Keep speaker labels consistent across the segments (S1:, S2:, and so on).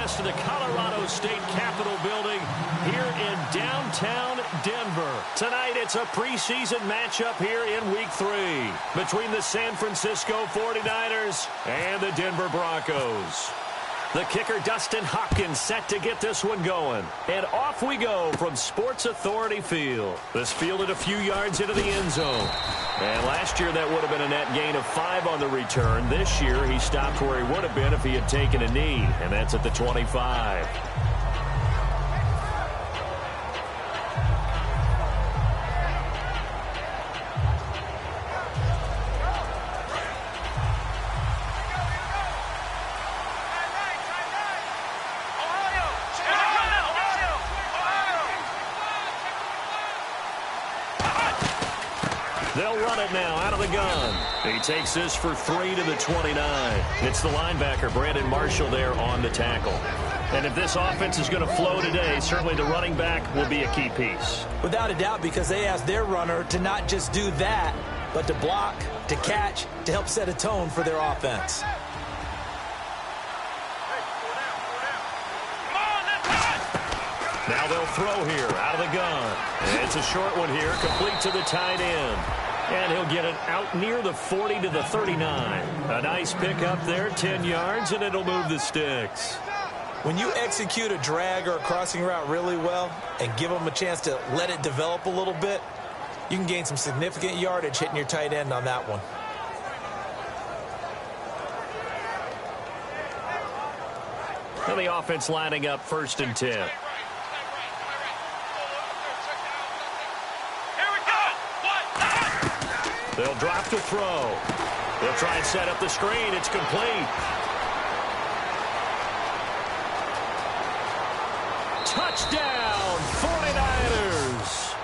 S1: broadcast to the Colorado State Capitol building here in downtown Denver. Tonight, it's a preseason matchup here in Week 3 between the San Francisco 49ers and the Denver Broncos. The kicker, Dustin Hopkins, set to get this one going. And off we go from Sports Authority Field. This fielded a few yards into the end zone. And last year, that would have been a net gain of 5 on the return. This year, he stopped where he would have been if he had taken a knee. And that's at the 25. They'll run it now out of the gun. He takes this for 3 to the 29. It's the linebacker, Brandon Marshall, there on the tackle. And if this offense is going to flow today, certainly the running back will be a key piece.
S2: Without a doubt, because they asked their runner to not just do that, but to block, to catch, to help set a tone for their offense.
S1: Now they'll throw here out of the gun. And it's a short one here, complete to the tight end. And he'll get it out near the 40 to the 39. A nice pickup there, 10 yards, and it'll move the sticks.
S2: When you execute a drag or a crossing route really well and give them a chance to let it develop a little bit, you can gain some significant yardage hitting your tight end on that one.
S1: And the offense lining up 1st and 10. They'll drop to throw. They'll try and set up the screen. It's complete. Touchdown, 49ers.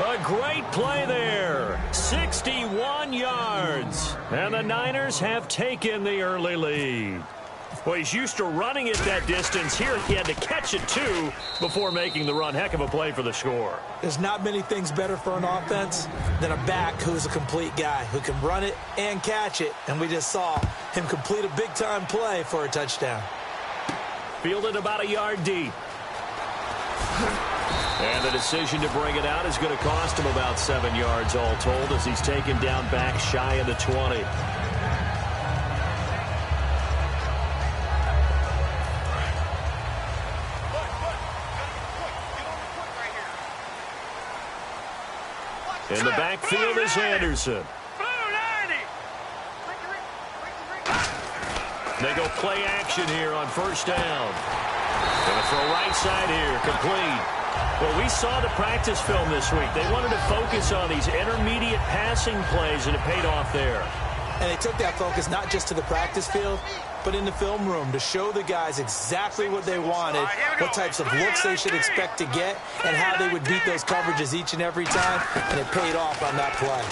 S1: A great play there. 61 yards. And the Niners have taken the early lead. Well, he's used to running it that distance. Here he had to catch it, too, before making the run. Heck of a play for the score.
S2: There's not many things better for an offense than a back who's a complete guy, who can run it and catch it. And we just saw him complete a big-time play for a touchdown.
S1: Fielded about a yard deep. And the decision to bring it out is going to cost him about 7 yards all told as he's taken down back shy of the 20. In the backfield is Anderson. They go play action here on 1st down. Going to throw right side here, complete. Well, we saw the practice film this week. They wanted to focus on these intermediate passing plays, and it paid off there.
S2: And they took that focus not just to the practice field, but in the film room to show the guys exactly what they wanted, what types of looks they should expect to get, and how they would beat those coverages each and every time, and it paid off on that play.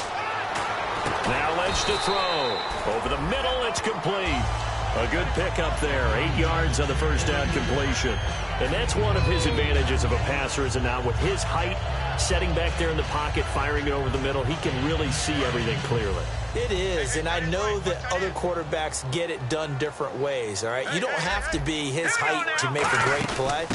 S1: Now Lynch to throw. Over the middle, it's complete. A good pickup there, 8 yards on the 1st down completion. And that's one of his advantages of a passer, is it not? With his height, setting back there in the pocket, firing it over the middle, he can really see everything clearly.
S2: It is, and I know that other quarterbacks get it done different ways, all right? You don't have to be his height to make a great play,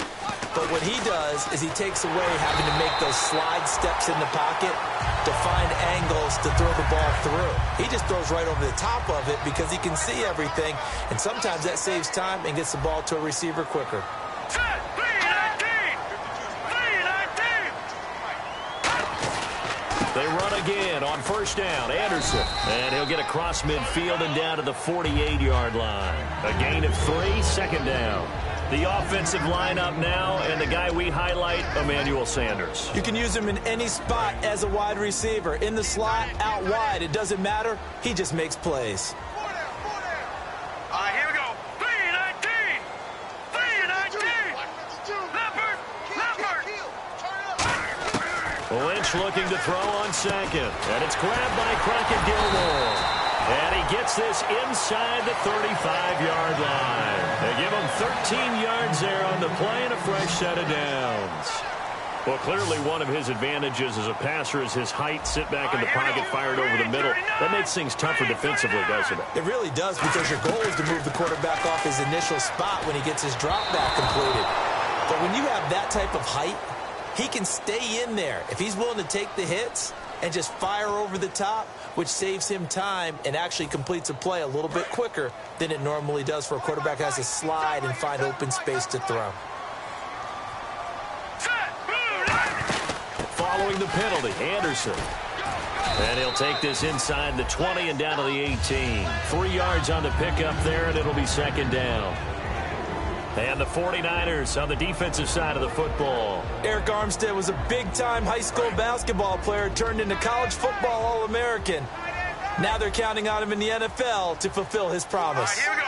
S2: but what he does is he takes away having to make those slide steps in the pocket to find angles to throw the ball through. He just throws right over the top of it because he can see everything, and sometimes that saves time and gets the ball to a receiver quicker.
S1: They run again on 1st down. Anderson. And he'll get across midfield and down to the 48-yard line. A gain of 3, 2nd down. The offensive lineup now, and the guy we highlight, Emmanuel Sanders.
S2: You can use him in any spot as a wide receiver. In the slot, out wide. It doesn't matter. He just makes plays.
S3: Here we go. 3-19. 3-19. Leopard.
S1: Lynch looking to throw on 2nd. And it's grabbed by Crockett Gilmore. And he gets this inside the 35-yard line. They give him 13 yards there on the play and a fresh set of downs. Well, clearly one of his advantages as a passer is his height. Sit back in the pocket, fired over the middle. That makes things tougher defensively, doesn't it?
S2: It really does, because your goal is to move the quarterback off his initial spot when he gets his drop back completed. But when you have that type of height, he can stay in there if he's willing to take the hits and just fire over the top, which saves him time and actually completes a play a little bit quicker than it normally does for a quarterback who has to slide and find open space to throw.
S1: Following the penalty, Anderson. And he'll take this inside the 20 and down to the 18. 3 yards on the pickup there, and it'll be second down. And the 49ers on the defensive side of the football.
S2: Eric Armstead was a big-time high school basketball player turned into college football All-American. Now they're counting on him in the NFL to fulfill his promise.
S3: Here we go.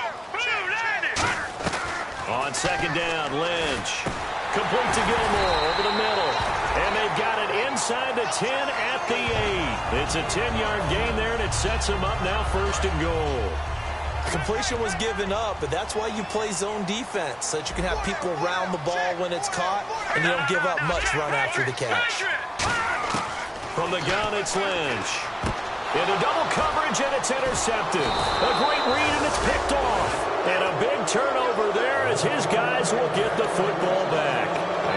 S1: On second down, Lynch. Complete to Gilmore over the middle. And they've got it inside the 10 at the 8. It's a 10-yard gain there, and it sets them up now first and goal.
S2: Completion was given up, but that's why you play zone defense, so that you can have people around the ball when it's caught, and you don't give up much run after the catch.
S1: From the gun, it's Lynch. Into double coverage, and it's intercepted. A great read, and it's picked off. And a big turnover there as his guys will get the football back.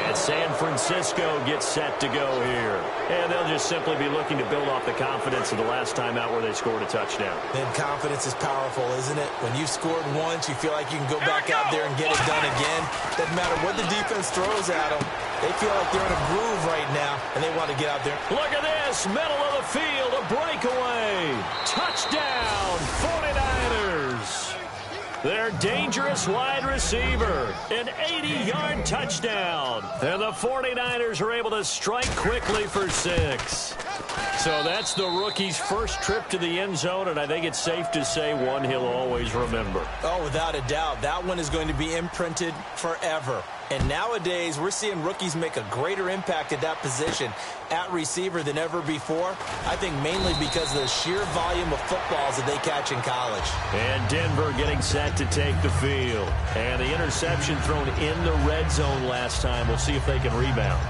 S1: And San Francisco gets set to go here. And they'll just simply be looking to build off the confidence of the last time out where they scored a touchdown.
S2: Then confidence is powerful, isn't it? When you've scored once, you feel like you can go back out there and get it done again. Doesn't matter what the defense throws at them. They feel like they're in a groove right now, and they want to get out there.
S1: Look at this. Middle of the field, a breakaway. Touchdown, 49ers. Their dangerous wide receiver, an 80-yard touchdown. And the 49ers are able to strike quickly for 6. So that's the rookie's first trip to the end zone, and I think it's safe to say one he'll always remember.
S2: Oh, without a doubt. That one is going to be imprinted forever. And nowadays, we're seeing rookies make a greater impact at that position at receiver than ever before. I think mainly because of the sheer volume of footballs that they catch in college.
S1: And Denver getting set to take the field. And the interception thrown in the red zone last time. We'll see if they can rebound.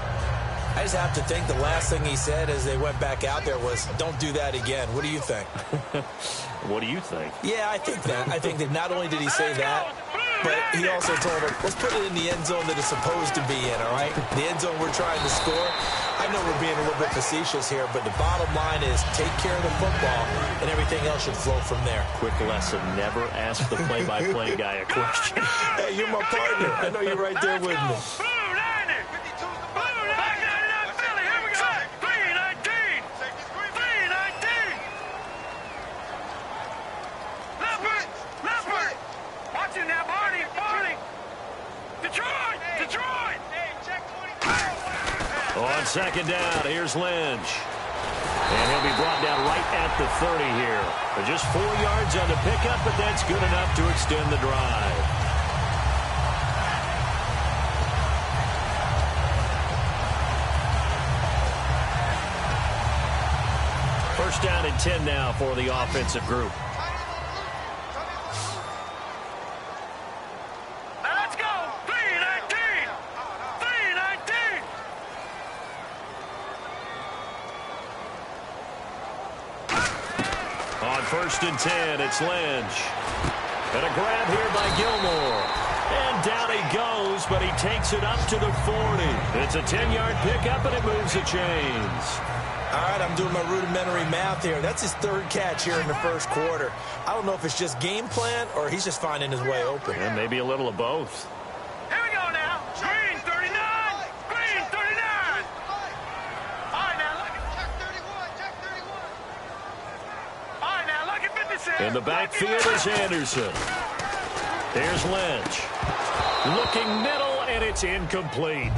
S2: I just have to think the last thing he said as they went back out there was, don't do that again. What do you think?
S1: What do you think?
S2: Yeah, I think that. I think that not only did he say that, but he also told him, let's put it in the end zone that it's supposed to be in, all right? The end zone we're trying to score. I know we're being a little bit facetious here, but the bottom line is take care of the football, and everything else should flow from there.
S1: Quick lesson, never ask the play-by-play guy a question.
S2: Hey, you're my partner. I know you're right there with me.
S1: On second down, here's Lynch. And he'll be brought down right at the 30 here. But just 4 yards on the pickup, but that's good enough to extend the drive. First down and 10 now for the offensive group. First and 10, it's Lynch. And a grab here by Gilmore. And down he goes, but he takes it up to the 40. It's a 10-yard pickup, and it moves the chains.
S2: All right, I'm doing my rudimentary math here. That's his 3rd catch here in the first quarter. I don't know if it's just game plan or he's just finding his way open.
S1: And maybe a little of both.
S3: Here we go now. Green 39. Green 39. All right, now look at check 31. Check 31. All right, now look at 56.
S1: In the backfield is Anderson. There's Lynch. Looking middle, and it's incomplete.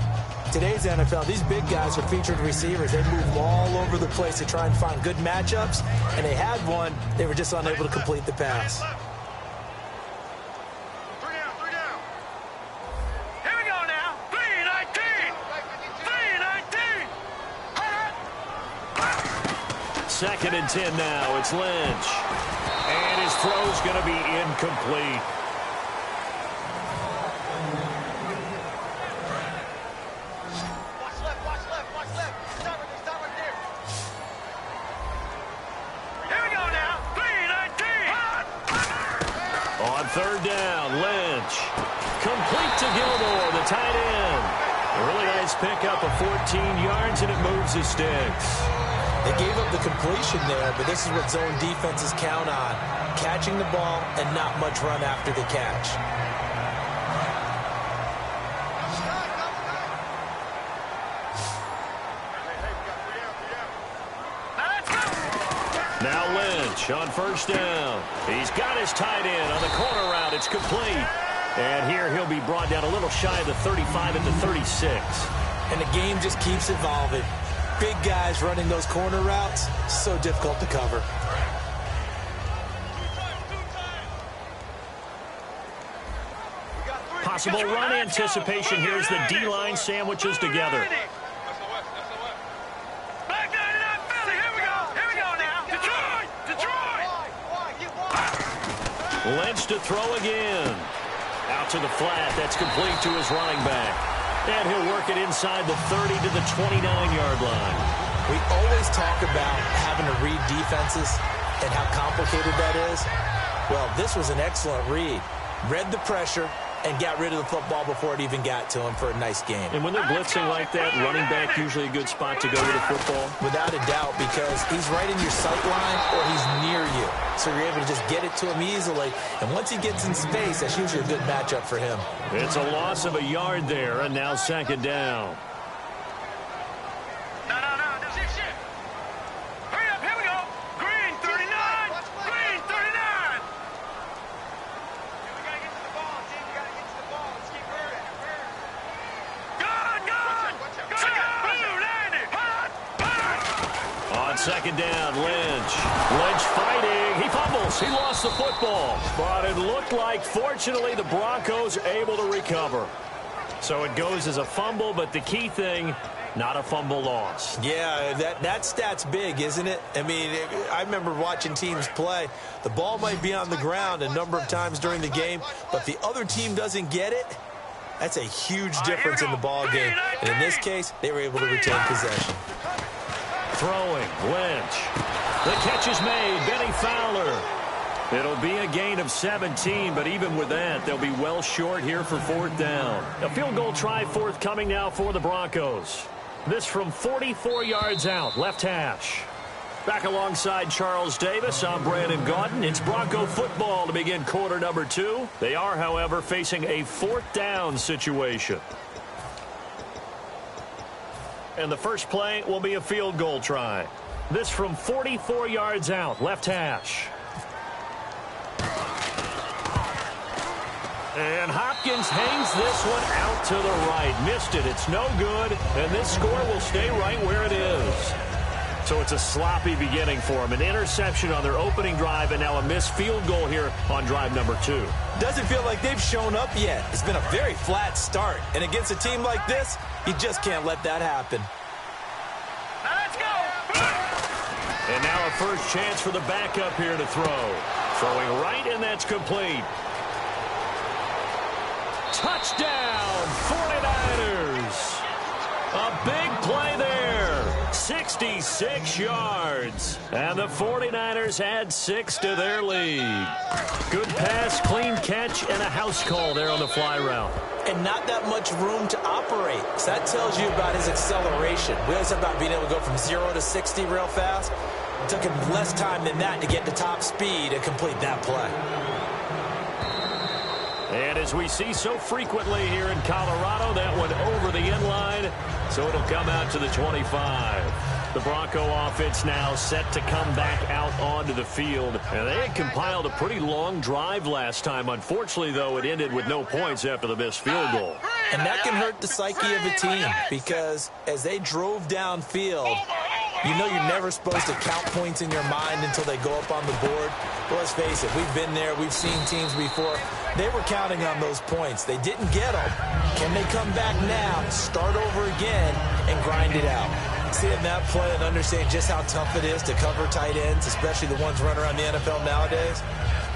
S2: Today's NFL, these big guys are featured receivers. They move all over the place to try and find good matchups, and they had one. They were just unable to complete the pass.
S3: 3 down. Here we go now. 3-19. 3-19.
S1: Second and 10 now. It's Lynch. And his throw's going to be incomplete. down, Lynch. Complete to Gilmore, the tight end. A really nice pickup of 14 yards, and it moves the sticks.
S2: They gave up the completion there, but this is what zone defenses count on. Catching the ball and not much run after the catch.
S1: Now Lynch on first down. He's got his tight end on the corner route. It's complete. And here he'll be brought down a little shy of the 35 at the 36.
S2: And the game just keeps evolving. Big guys running those corner routes, so difficult to cover.
S1: Possible run anticipation. Here's the D-line sandwiches together. Lynch to throw again. Out to the flat. That's complete to his running back. And he'll work it inside the 30 to the 29-yard line.
S2: We always talk about having to read defenses and how complicated that is. Well, this was an excellent read. Read the pressure and got rid of the football before it even got to him for a nice game.
S1: And when they're blitzing like that, running back usually a good spot to go with the football?
S2: Without a doubt, because he's right in your sight line or he's near you. So you're able to just get it to him easily. And once he gets in space, that's usually a good matchup for him.
S1: It's a loss of a yard there, and now second down.
S3: Hurry up, here we go. Green 39. Green 39. We got to get to the ball, team. We got to get to the ball. Let's keep moving.
S1: On second down, Lynch. Lynch fighting. He fumbles. He lost the football. But it looked like, fortunately, the Broncos able to recover. So it goes as a fumble, but the key thing, not a fumble loss.
S2: Yeah, that stat's big, isn't it? I mean, I remember watching teams play. The ball might be on the ground a number of times during the game, but the other team doesn't get it. That's a huge difference in the ball game. And in this case, they were able to retain possession.
S1: Throwing, Lynch. The catch is made. Benny Fowler. It'll be a gain of 17, but even with that, they'll be well short here for fourth down. A field goal try forthcoming now for the Broncos. This from 44 yards out, left hash. Back alongside Charles Davis, I'm Brandon Gaudin. It's Bronco football to begin quarter number 2. They are, however, facing a fourth down situation. And the first play will be a field goal try. This from 44 yards out, left hash. And Hopkins hangs this one out to the right. Missed it. It's no good. And this score will stay right where it is. So it's a sloppy beginning for them. An interception on their opening drive and now a missed field goal here on drive number 2.
S2: Doesn't feel like they've shown up yet. It's been a very flat start. And against a team like this, you just can't let that happen.
S3: Now let's go.
S1: And now a first chance for the backup here to throw. Throwing right, and that's complete. Touchdown, 49ers. A big play there. 66 yards. And the 49ers add 6 to their lead. Good pass, clean catch, and a house call there on the fly route.
S2: And not that much room to operate. So that tells you about his acceleration. We always talk about being able to go from 0 to 60 real fast. It took him less time than that to get to top speed and complete that play.
S1: And as we see so frequently here in Colorado, that one over the end line, so it'll come out to the 25. The Bronco offense now set to come back out onto the field. And they had compiled a pretty long drive last time. Unfortunately, though, it ended with no points after the missed field goal.
S2: And that can hurt the psyche of a team because as they drove downfield, you know you're never supposed to count points in your mind until they go up on the board. But let's face it, we've been there. We've seen teams before. They were counting on those points. They didn't get them. Can they come back now, start over again, and grind it out? Seeing that play and understanding just how tough it is to cover tight ends, especially the ones running around the NFL nowadays,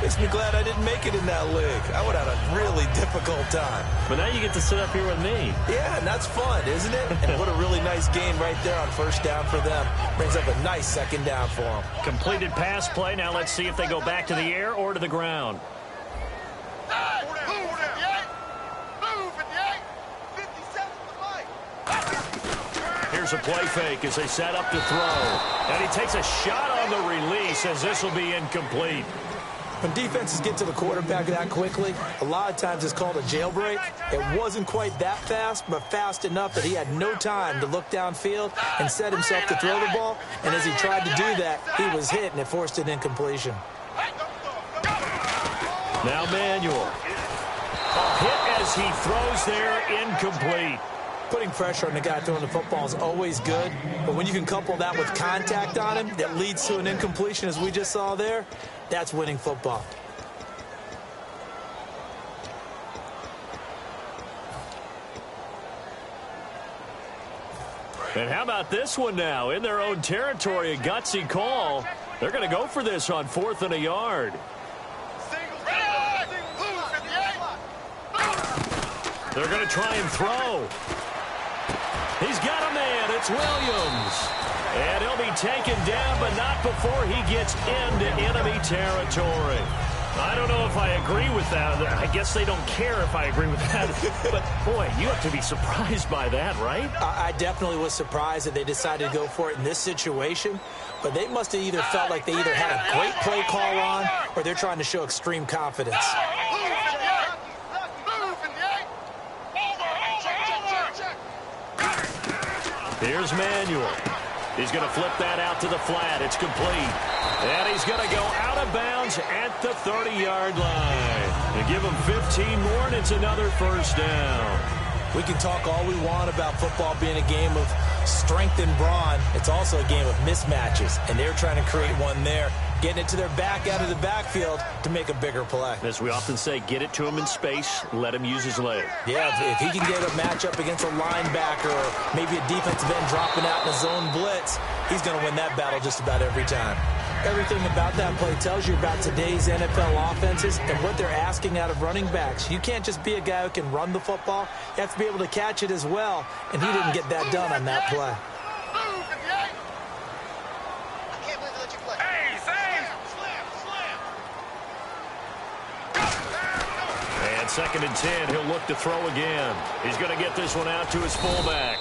S2: makes me glad I didn't make it in that league. I would have had a really difficult time.
S1: But now you get to sit up here with me.
S2: Yeah, and that's fun, isn't it? And what a really nice game right there on first down for them. Brings up a nice second down for them.
S1: Completed pass play. Now let's see if they go back to the air or to the ground. Here's a play fake as they set up to throw. And he takes a shot on the release as this will be incomplete.
S2: When defenses get to the quarterback that quickly, a lot of times it's called a jailbreak. It wasn't quite that fast, but fast enough that he had no time to look downfield and set himself to throw the ball. And as he tried to do that, he was hit, and it forced an incompletion.
S1: Now Manuel. A hit as he throws there, incomplete.
S2: Putting pressure on the guy throwing the football is always good, but when you can couple that with contact on him that leads to an incompletion, as we just saw there, that's winning football.
S1: And how about this one now? In their own territory, a gutsy call. They're going to go for this on 4th and a yard. They're going to try and throw. He's got a man. It's Williams. And he'll be taken down, but not before he gets into enemy territory. I don't know if I agree with that. I guess they don't care if I agree with that. But, boy, you have to be surprised by that, right?
S2: I definitely was surprised that they decided to go for it in this situation. But they must have either felt like they either had a great play call on or they're trying to show extreme confidence.
S1: Here's Manuel. He's going to flip that out to the flat. It's complete. And he's going to go out of bounds at the 30-yard line. And give him 15 more, and it's another first down.
S2: We can talk all we want about football being a game of strength and brawn. It's also a game of mismatches, and they're trying to create one there, getting it to their back out of the backfield to make a bigger play.
S1: As we often say, get it to him in space, let him use his leg.
S2: Yeah, if he can get a matchup against a linebacker or maybe a defensive end dropping out in a zone blitz, he's going to win that battle just about every time. Everything about that play tells you about today's NFL offenses and what they're asking out of running backs. You can't just be a guy who can run the football. You have to be able to catch it as well, and he didn't get that done on that play.
S1: And 2nd and 10, he'll look to throw again. He's going to get this one out to his fullback.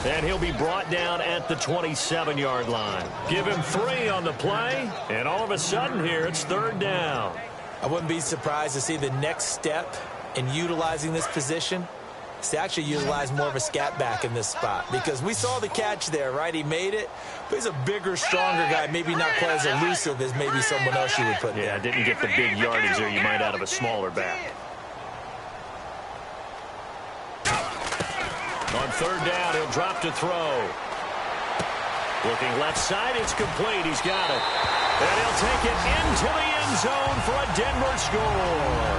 S1: And he'll be brought down at the 27-yard line. Give him 3 on the play, and all of a sudden here, it's 3rd down.
S2: I wouldn't be surprised to see the next step in utilizing this position is to actually utilize more of a scat back in this spot. Because we saw the catch there, right? He made it, but he's a bigger, stronger guy, maybe not quite as elusive as maybe someone else you would put there.
S1: Yeah, didn't get the big yardage there you might out of a smaller back. On 3rd down, he'll drop to throw. Looking left side, it's complete. He's got it. And he'll take it into the end zone for a Denver score.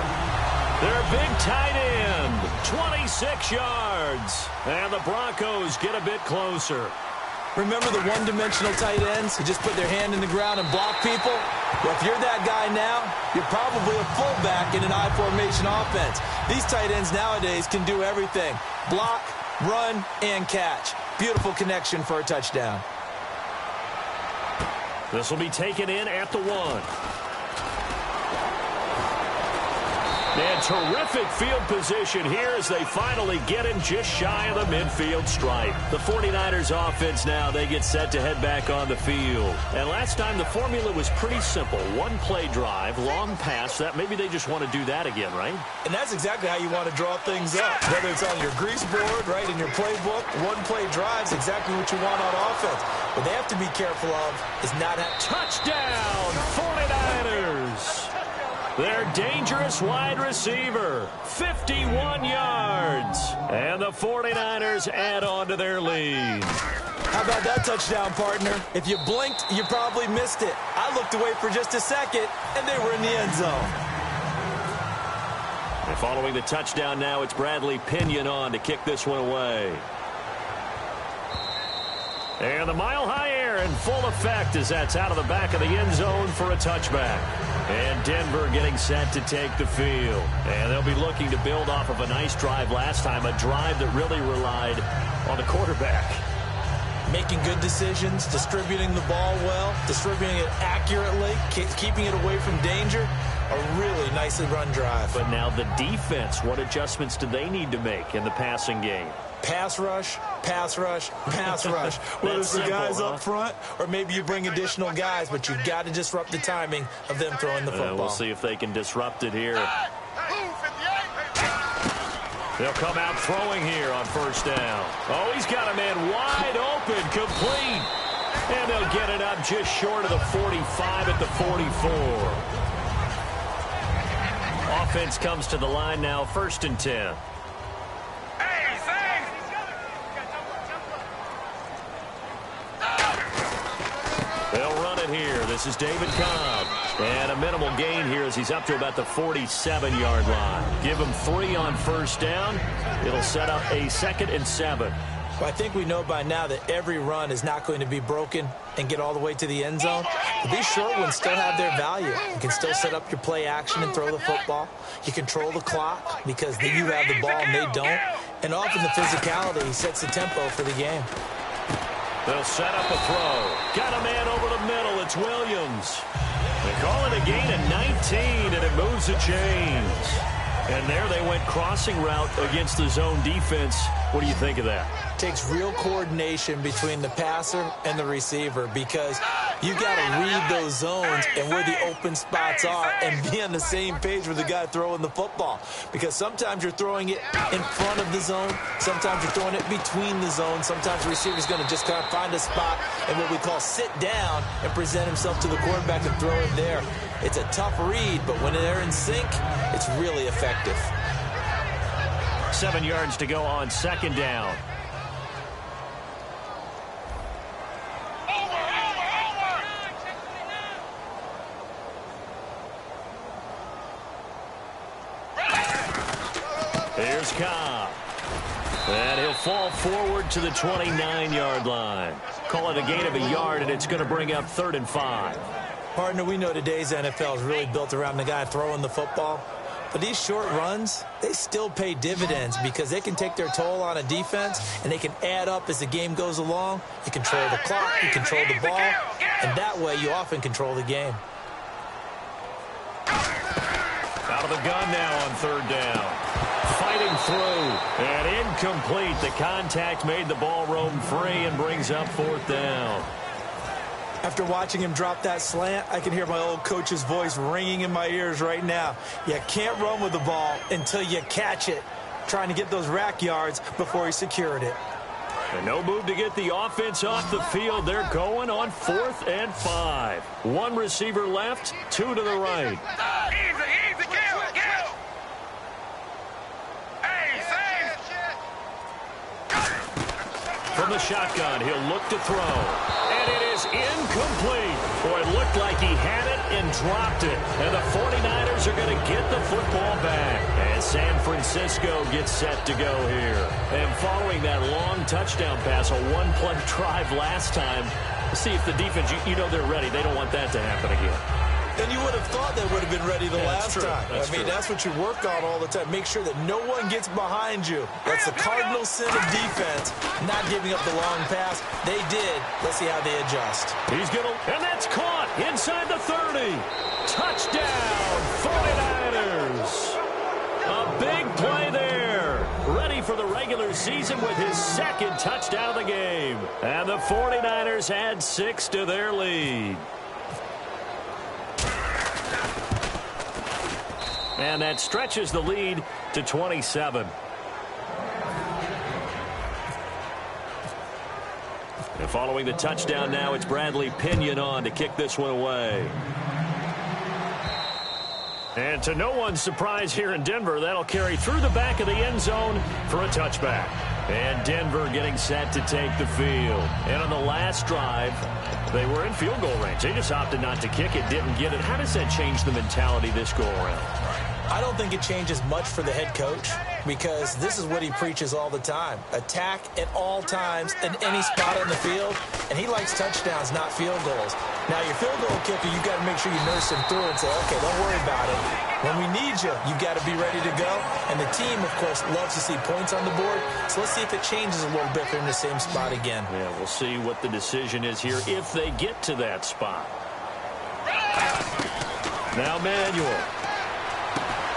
S1: Their big tight end, 26 yards. And the Broncos get a bit closer.
S2: Remember the one-dimensional tight ends who just put their hand in the ground and block people? Well, if you're that guy now, you're probably a fullback in an I-formation offense. These tight ends nowadays can do everything. Block, run, and catch. Beautiful connection for a touchdown.
S1: This will be taken in at the 1. And terrific field position here as they finally get him just shy of the midfield stripe. The 49ers offense now, they get set to head back on the field. And last time the formula was pretty simple. One play drive, long pass. That maybe they just want to do that again, right?
S2: And that's exactly how you want to draw things up. Whether it's on your grease board, right, in your playbook, one play drive is exactly what you want on offense. What they have to be careful of is not a
S1: touchdown, 49ers. Their dangerous wide receiver, 51 yards. And the 49ers add on to their lead.
S2: How about that touchdown, partner? If you blinked, you probably missed it. I looked away for just a second, and they were in the end zone.
S1: And following the touchdown now, it's Bradley Pinion on to kick this one away. And the mile-high air in full effect as that's out of the back of the end zone for a touchback. And Denver getting set to take the field. And they'll be looking to build off of a nice drive last time, a drive that really relied on the quarterback.
S2: Making good decisions, distributing the ball well, distributing it accurately, keeping it away from danger. a really nicely run drive.
S1: But now the defense, what adjustments do they need to make in the passing game?
S2: Pass rush, pass rush, pass rush. Whether it's the guys up front or maybe you bring additional guys, but you've got to disrupt the timing of them throwing the football.
S1: We'll see if they can disrupt it here. They'll come out throwing here on first down. Oh, he's got a man wide open, complete. And they'll get it up just short of the 45 at the 44. Offense comes to the line now, 1st and 10. They'll run it here. This is David Cobb. And a minimal gain here as he's up to about the 47-yard line. Give him 3 on first down. It'll set up a 2nd and 7.
S2: Well, I think we know by now that every run is not going to be broken and get all the way to the end zone. But these short ones still have their value. You can still set up your play action and throw the football. You control the clock because you have the ball and they don't. And often the physicality sets the tempo for the game.
S1: They'll set up a throw. Got a man over the middle. It's Williams. They call it a gain of 19, and it moves the chains. And there they went crossing route against the zone defense. What do you think of that?
S2: Takes real coordination between the passer and the receiver because you got to read those zones and where the open spots are and be on the same page with the guy throwing the football. Because sometimes you're throwing it in front of the zone. Sometimes you're throwing it between the zones. Sometimes the receiver's going to just kind of find a spot and what we call sit down and present himself to the quarterback and throw it there. It's a tough read, but when they're in sync, it's really effective.
S1: 7 yards to go on 2nd down. Here's Cobb. And he'll fall forward to the 29-yard line. Call it a gain of a yard, and it's going to bring up 3rd and 5.
S2: Partner, we know today's NFL is really built around the guy throwing the football. But these short runs, they still pay dividends because they can take their toll on a defense and they can add up as the game goes along. You control the clock, you control the ball, and that way you often control the game.
S1: Out of the gun now on 3rd down. Fighting through and incomplete. The contact made the ball roam free and brings up 4th down.
S2: After watching him drop that slant, I can hear my old coach's voice ringing in my ears right now. You can't run with the ball until you catch it. Trying to get those rack yards before he secured it.
S1: And no move to get the offense off the field. They're going on 4th and 5. 1 receiver left, 2 to the right.
S3: Easy, kill.
S1: From the shotgun, he'll look to throw. And it is incomplete. Boy, it looked like he had it and dropped it. And the 49ers are going to get the football back. And San Francisco gets set to go here. And following that long touchdown pass, a 1-play drive last time, see if the defense, you know they're ready. They don't want that to happen again.
S2: And you would have thought they would have been ready the last time. That's what you work on all the time. Make sure that no one gets behind you. That's the cardinal sin of defense, not giving up the long pass. They did. Let's see how they adjust.
S1: He's going to, and that's caught inside the 30. Touchdown, 49ers. A big play there. Ready for the regular season with his 2nd touchdown of the game. And the 49ers add 6 to their lead. And that stretches the lead to 27. And following the touchdown now, it's Bradley Pinion on to kick this one away. And to no one's surprise here in Denver, that'll carry through the back of the end zone for a touchback. And Denver getting set to take the field. And on the last drive, they were in field goal range. They just opted not to kick it, didn't get it. How does that change the mentality this go around?
S2: I don't think it changes much for the head coach because this is what he preaches all the time. Attack at all times in any spot on the field, and he likes touchdowns, not field goals. Now, your field goal kicker, you've got to make sure you nurse him through and say, okay, don't worry about it. When we need you, you've got to be ready to go. And the team, of course, loves to see points on the board. So let's see if it changes a little bit if they're in the same spot again.
S1: Yeah, we'll see what the decision is here if they get to that spot. Now Manuel.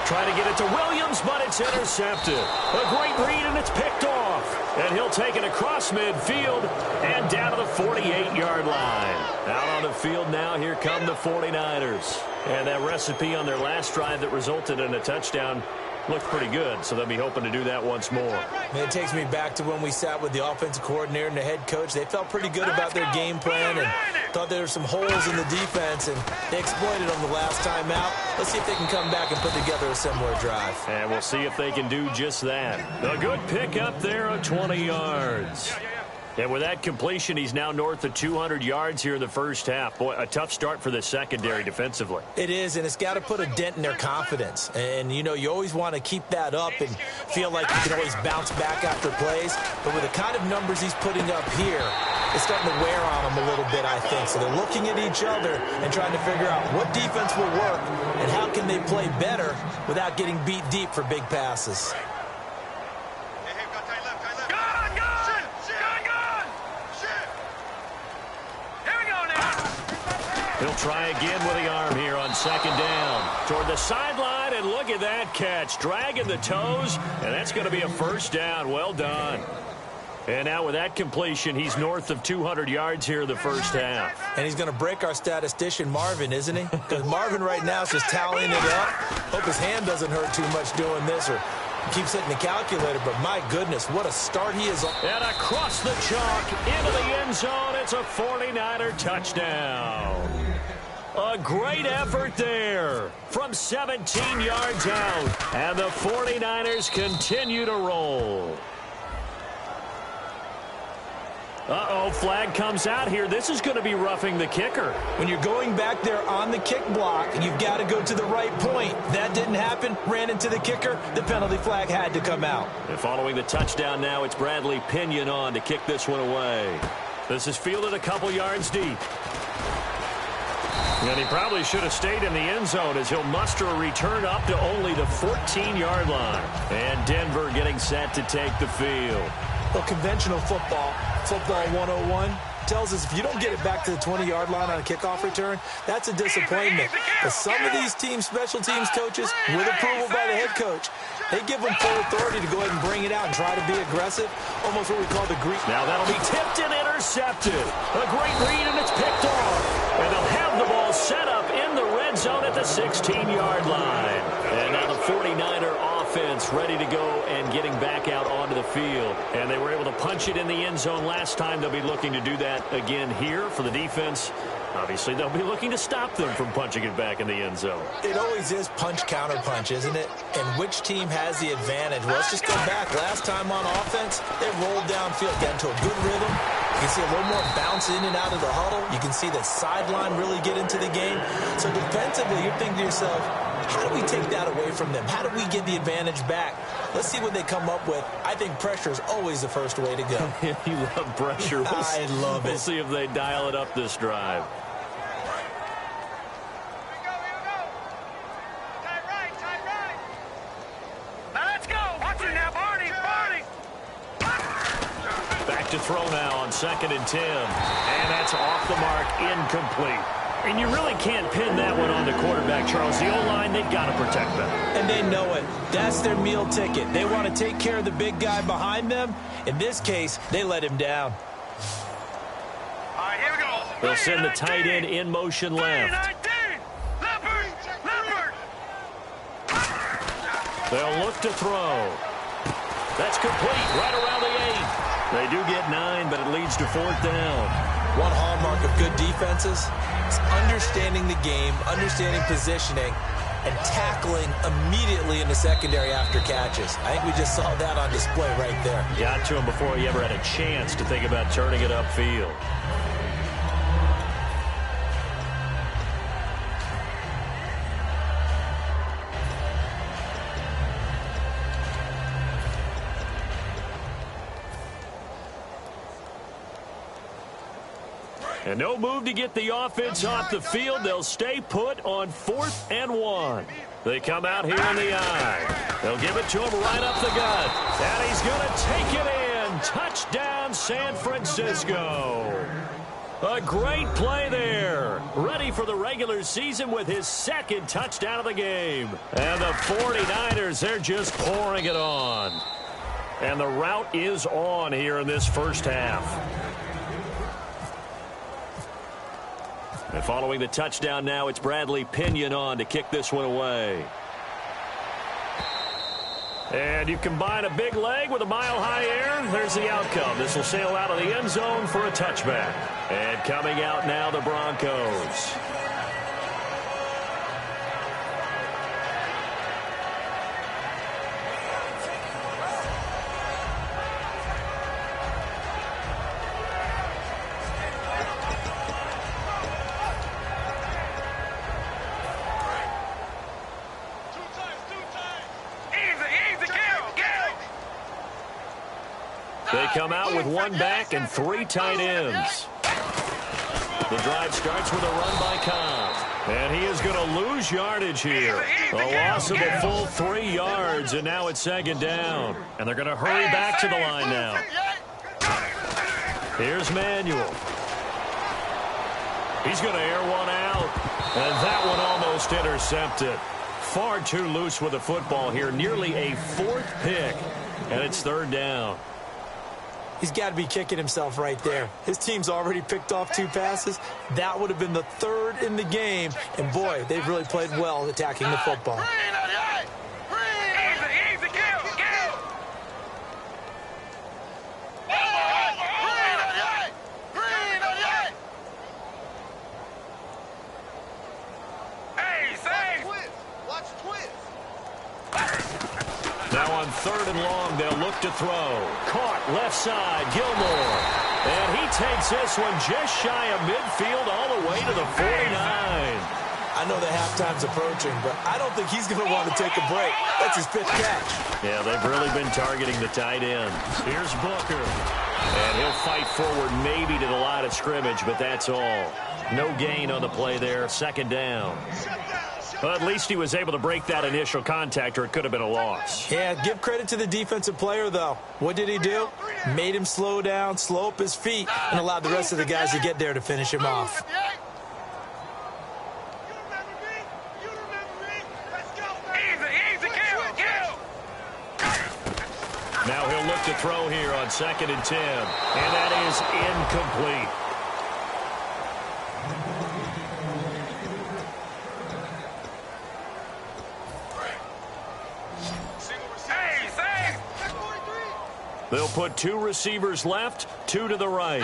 S1: Trying to get it to Williams, but it's intercepted. A great read, and it's picked off. And he'll take it across midfield and down to the 48-yard line. Out on the field now, here come the 49ers. And that recipe on their last drive that resulted in a touchdown looked pretty good, so they'll be hoping to do that once more.
S2: It takes me back to when we sat with the offensive coordinator and the head coach. They felt pretty good about their game plan and thought there were some holes in the defense, and they exploited them the last time out. Let's see if they can come back and put together a similar drive.
S1: And we'll see if they can do just that. A good pick up there of 20 yards. And with that completion, he's now north of 200 yards here in the first half. Boy, a tough start for the secondary defensively.
S2: It is, and it's got to put a dent in their confidence. And, you know, you always want to keep that up and feel like you can always bounce back after plays. But with the kind of numbers he's putting up here, it's starting to wear on them a little bit, I think. So they're looking at each other and trying to figure out what defense will work and how can they play better without getting beat deep for big passes.
S1: He'll try again with the arm here on second down. Toward the sideline, and look at that catch. Dragging the toes, and that's going to be a first down. Well done. And now with that completion, he's north of 200 yards here in the first half.
S2: And he's going to break our statistician, Marvin, isn't he? Because Marvin right now is just tallying it up. Hope his hand doesn't hurt too much doing this or keeps hitting the calculator, but my goodness, what a start he is on.
S1: And across the chalk, into the end zone, it's a 49er touchdown. A great effort there from 17 yards out. And the 49ers continue to roll. Uh-oh, flag comes out here. This is going to be roughing the kicker.
S2: When you're going back there on the kick block, you've got to go to the right point. That didn't happen. Ran into the kicker. The penalty flag had to come out.
S1: And following the touchdown now, it's Bradley Pinion on to kick this one away. This is fielded a couple yards deep. And he probably should have stayed in the end zone as he'll muster a return up to only the 14-yard line. And Denver getting set to take the field.
S2: Well, conventional football 101, tells us if you don't get it back to the 20-yard line on a kickoff return, that's a disappointment. But some of these teams, special teams coaches, with approval by the head coach, they give them full authority to go ahead and bring it out and try to be aggressive, almost what we call the Greek.
S1: Now that'll be tipped and intercepted. A great read, and it's picked off. And they'll have the ball set up in the red zone at the 16-yard line. And now the 49er offense ready to go and getting back out onto the field. And they were able to punch it in the end zone last time. They'll be looking to do that again here for the defense. Obviously, they'll be looking to stop them from punching it back in the end zone.
S2: It always is punch-counter-punch, isn't it? And which team has the advantage? Well, let's just go back. Last time on offense, they rolled downfield, got into a good rhythm. You can see a little more bounce in and out of the huddle. You can see the sideline really get into the game. So defensively, you're thinking to yourself, how do we take that away from them? How do we get the advantage back? Let's see what they come up with. I think pressure is always the first way to go.
S1: You love pressure.
S2: I love it.
S1: We'll see if they dial it up this drive. To throw now on 2nd and 10. And that's off the mark, incomplete. And you really can't pin that one on the quarterback, Charles. The O-line, they've got to protect that.
S2: And they know it. That's their meal ticket. They want to take care of the big guy behind them. In this case, they let him down.
S3: All right, here we go.
S1: They'll send the tight end in motion left. They'll look to throw. That's complete right around the 8. They do get 9, but it leads to 4th down.
S2: One hallmark of good defenses is understanding the game, understanding positioning, and tackling immediately in the secondary after catches. I think we just saw that on display right there.
S1: Got to him before he ever had a chance to think about turning it upfield. And no move to get the offense off the field. They'll stay put on 4th and 1. They come out here in the eye. They'll give it to him right up the gut. And he's going to take it in. Touchdown, San Francisco. A great play there. Ready for the regular season with his second touchdown of the game. And the 49ers, they're just pouring it on. And the route is on here in this first half. And following the touchdown now, it's Bradley Pinion on to kick this one away. And you combine a big leg with a mile-high air, there's the outcome. This will sail out of the end zone for a touchback. And coming out now, the Broncos. They come out with one back and three tight ends. The drive starts with a run by Cobb. And he is going to lose yardage here. A loss of a full 3 yards, and now it's second down. And they're going to hurry back to the line now. Here's Manuel. He's going to air one out. And that one almost intercepted. Far too loose with the football here. Nearly a 4th pick. And it's third down.
S2: He's got to be kicking himself right there. His team's already picked off 2 passes. That would have been the 3rd in the game. And, boy, they've really played well attacking the football.
S1: Now on 3rd and long, they'll look to throw. Caught left side, Gilmore. And he takes this one just shy of midfield all the way to the 49.
S2: I know the halftime's approaching, but I don't think he's going to want to take a break. That's his 5th catch.
S1: Yeah, they've really been targeting the tight end. Here's Booker. And he'll fight forward maybe to the line of scrimmage, but that's all. No gain on the play there, second down. Well, at least he was able to break that initial contact, or it could have been a loss.
S2: Yeah, give credit to the defensive player, though. What did he do? Made him slow down, slow up his feet, and allowed the rest of the guys to get there to finish him off.
S1: Now he'll look to throw here on 2nd and 10. And that is incomplete. They'll put 2 receivers left, 2 to the right.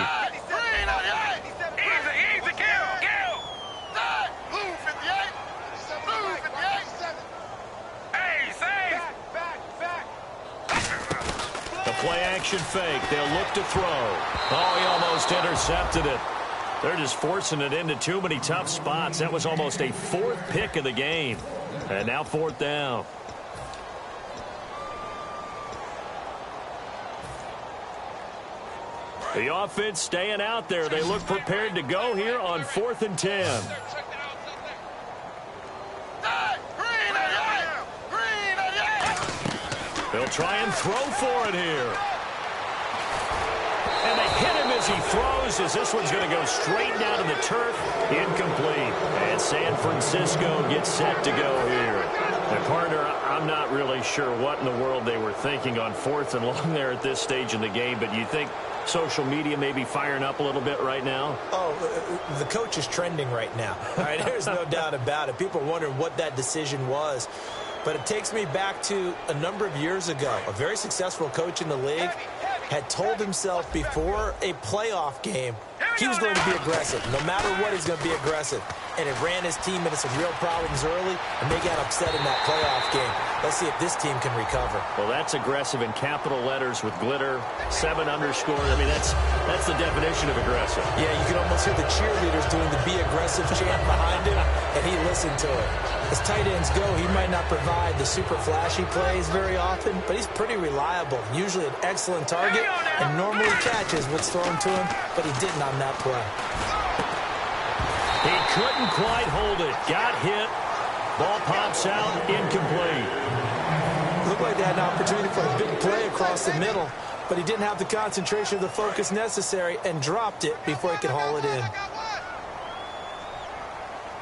S1: The play-action fake. They'll look to throw. Oh, he almost intercepted it. They're just forcing it into too many tough spots. That was almost a 4th pick of the game. And now 4th down. The offense staying out there. They look prepared to go here on 4th and 10. They'll try and throw for it here. And they hit him as he throws, as this one's going to go straight down to the turf. Incomplete. And San Francisco gets set to go here. And partner, I'm not really sure what in the world they were thinking on 4th and long there at this stage in the game, but you think social media may be firing up a little bit right now?
S2: Oh, the coach is trending right now. All right, there's no doubt about it. People are wondering what that decision was. But it takes me back to a number of years ago. A very successful coach in the league had told himself before a playoff game he was going to be aggressive. No matter what, he's going to be aggressive. And it ran his team into some real problems early, and they got upset in that playoff game. Let's see if this team can recover.
S1: Well, that's aggressive in capital letters with glitter, 7 underscore. I mean, that's the definition of aggressive.
S2: Yeah, you can almost hear the cheerleaders doing the be aggressive chant behind him, and he listened to it. As tight ends go, he might not provide the super flashy plays very often, but he's pretty reliable. Usually an excellent target, and normally catches what's thrown to him, but he didn't on that play.
S1: He couldn't quite hold it. Got hit. Ball pops out. Incomplete.
S2: Looked like they had an opportunity for a big play across the middle, but he didn't have the concentration or the focus necessary and dropped it before he could haul it in.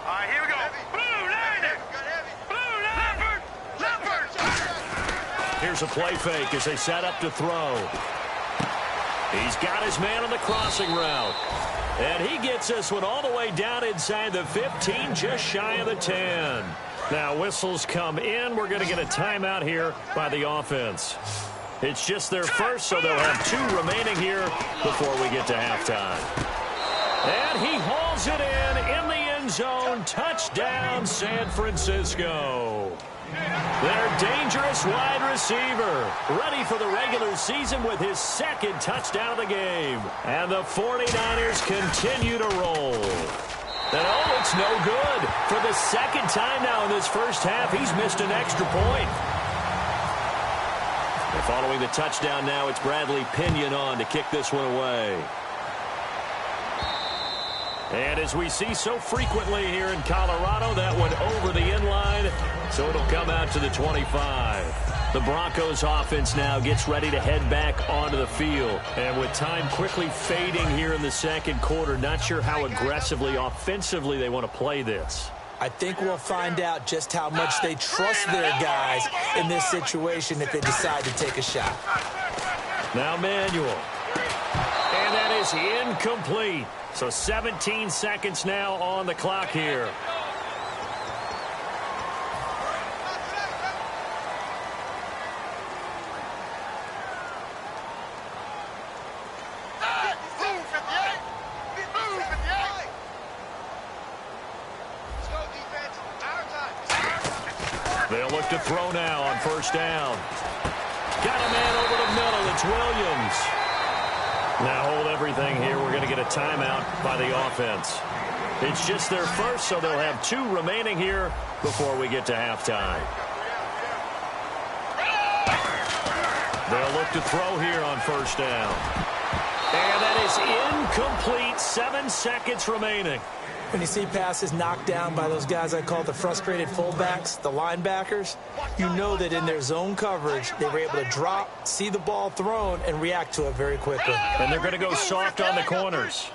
S3: All right, here we go. Blue, landing. Blue, leopard.
S1: Here's a play fake as they set up to throw. He's got his man on the crossing route. And he gets this one all the way down inside the 15, just shy of the 10. Now whistles come in. We're going to get a timeout here by the offense. It's just their first, so they'll have 2 remaining here before we get to halftime. And he hauls it in the end zone. Touchdown, San Francisco. Their dangerous wide receiver, ready for the regular season with his 2nd touchdown of the game. And the 49ers continue to roll. And oh, it's no good. For the 2nd time now in this first half, he's missed an extra point. And following the touchdown now, it's Bradley Pinion on to kick this one away. And as we see so frequently here in Colorado, that one over the end line, so it'll come out to the 25. The Broncos offense now gets ready to head back onto the field. And with time quickly fading here in the 2nd quarter, not sure how aggressively, offensively they want to play this.
S2: I think we'll find out just how much they trust their guys in this situation if they decide to take a shot.
S1: Now Manuel. And that is incomplete. So 17 seconds now on the clock here. They'll look to throw now on first down. Got a man over the middle. It's Williams. Now hold everything here. We're going to get a timeout by the offense. It's just their first, so they'll have 2 remaining here before we get to halftime. They'll look to throw here on first down. And that is incomplete. 7 seconds remaining.
S2: When you see passes knocked down by those guys I call the frustrated fullbacks, the linebackers, you know that in their zone coverage, they were able to drop, see the ball thrown, and react to it very quickly.
S1: And they're going to go soft on the corners.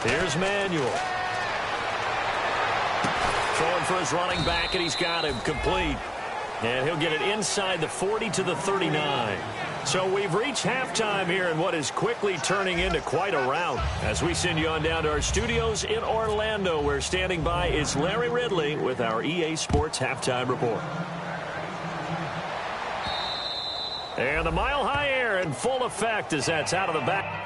S1: Here's Manuel. Throwing for his running back, and he's got him complete. And he'll get it inside the 40 to the 39. So we've reached halftime here in what is quickly turning into quite a rout. As we send you on down to our studios in Orlando, where standing by is Larry Ridley with our EA Sports Halftime Report. And the Mile High Air in full effect as that's out of the back.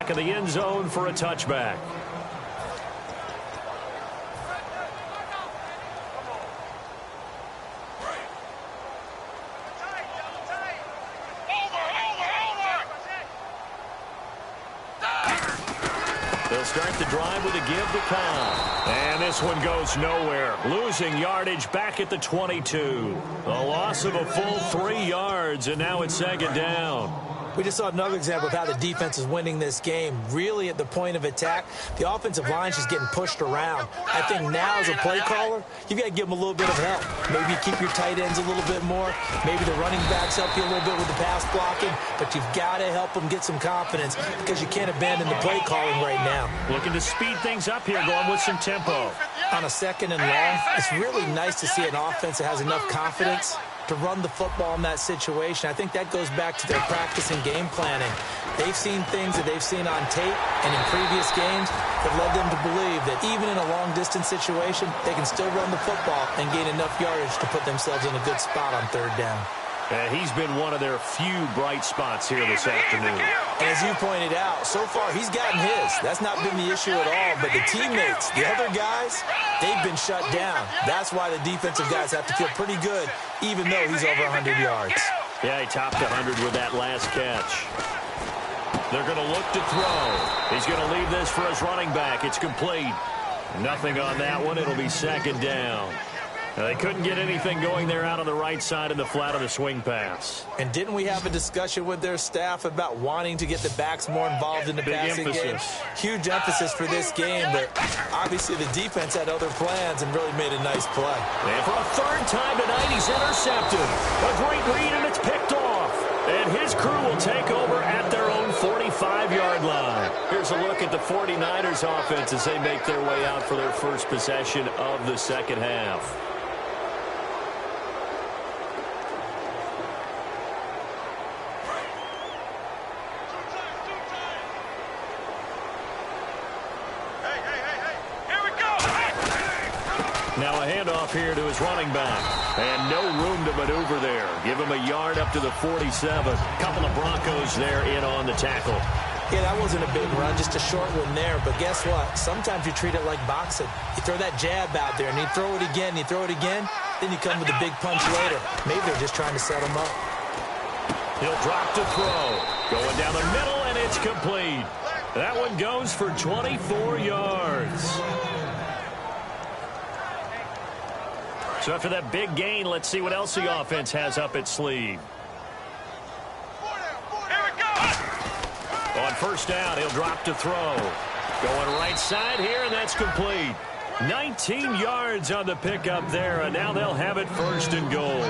S1: Of the end zone for a touchback. They'll start the drive with a give to Cobb. And this one goes nowhere. Losing yardage back at the 22. A loss of a full 3 yards, and now it's 2nd down.
S2: We just saw another example of how the defense is winning this game. Really at the point of attack, the offensive line is just getting pushed around. I think now as a play caller, you've got to give them a little bit of help. Maybe keep your tight ends a little bit more. Maybe the running backs help you a little bit with the pass blocking. But you've got to help them get some confidence because you can't abandon the play calling right now.
S1: Looking to speed things up here, going with some tempo.
S2: On a 2nd and long, it's really nice to see an offense that has enough confidence to run the football in that situation. I think that goes back to their practice and game planning. They've seen things that they've seen on tape and in previous games that led them to believe that even in a long-distance situation, they can still run the football and gain enough yardage to put themselves in a good spot on third down.
S1: He's been one of their few bright spots here this afternoon.
S2: And as you pointed out, so far he's gotten his. That's not been the issue at all. But the teammates, the other guys, they've been shut down. That's why the defensive guys have to feel pretty good, even though he's over 100 yards.
S1: Yeah, he topped 100 with that last catch. They're going to look to throw. He's going to leave this for his running back. It's complete. Nothing on that one. It'll be second down. They couldn't get anything going there out on the right side in the flat of the swing pass.
S2: And didn't we have a discussion with their staff about wanting to get the backs more involved in the passing game? Huge emphasis for this game, but obviously the defense had other plans and really made a nice play.
S1: And for a third time tonight, he's intercepted. A great read, and it's picked off. And his crew will take over at their own 45-yard line. Here's a look at the 49ers offense as they make their way out for their first possession of the second half. Now a handoff here to his running back. And no room to maneuver there. Give him a yard up to the 47. Couple of Broncos there in on the tackle.
S2: Yeah, that wasn't a big run, just a short one there. But guess what? Sometimes you treat it like boxing. You throw that jab out there, and you throw it again, you throw it again, then you come with a big punch later. Maybe they're just trying to set him up.
S1: He'll drop to throw. Going down the middle, and it's complete. That one goes for 24 yards. So after that big gain, let's see what else the offense has up its sleeve. On first down, he'll drop to throw. Going right side here, and that's complete. 19 yards on the pickup there, and now they'll have it first and goal.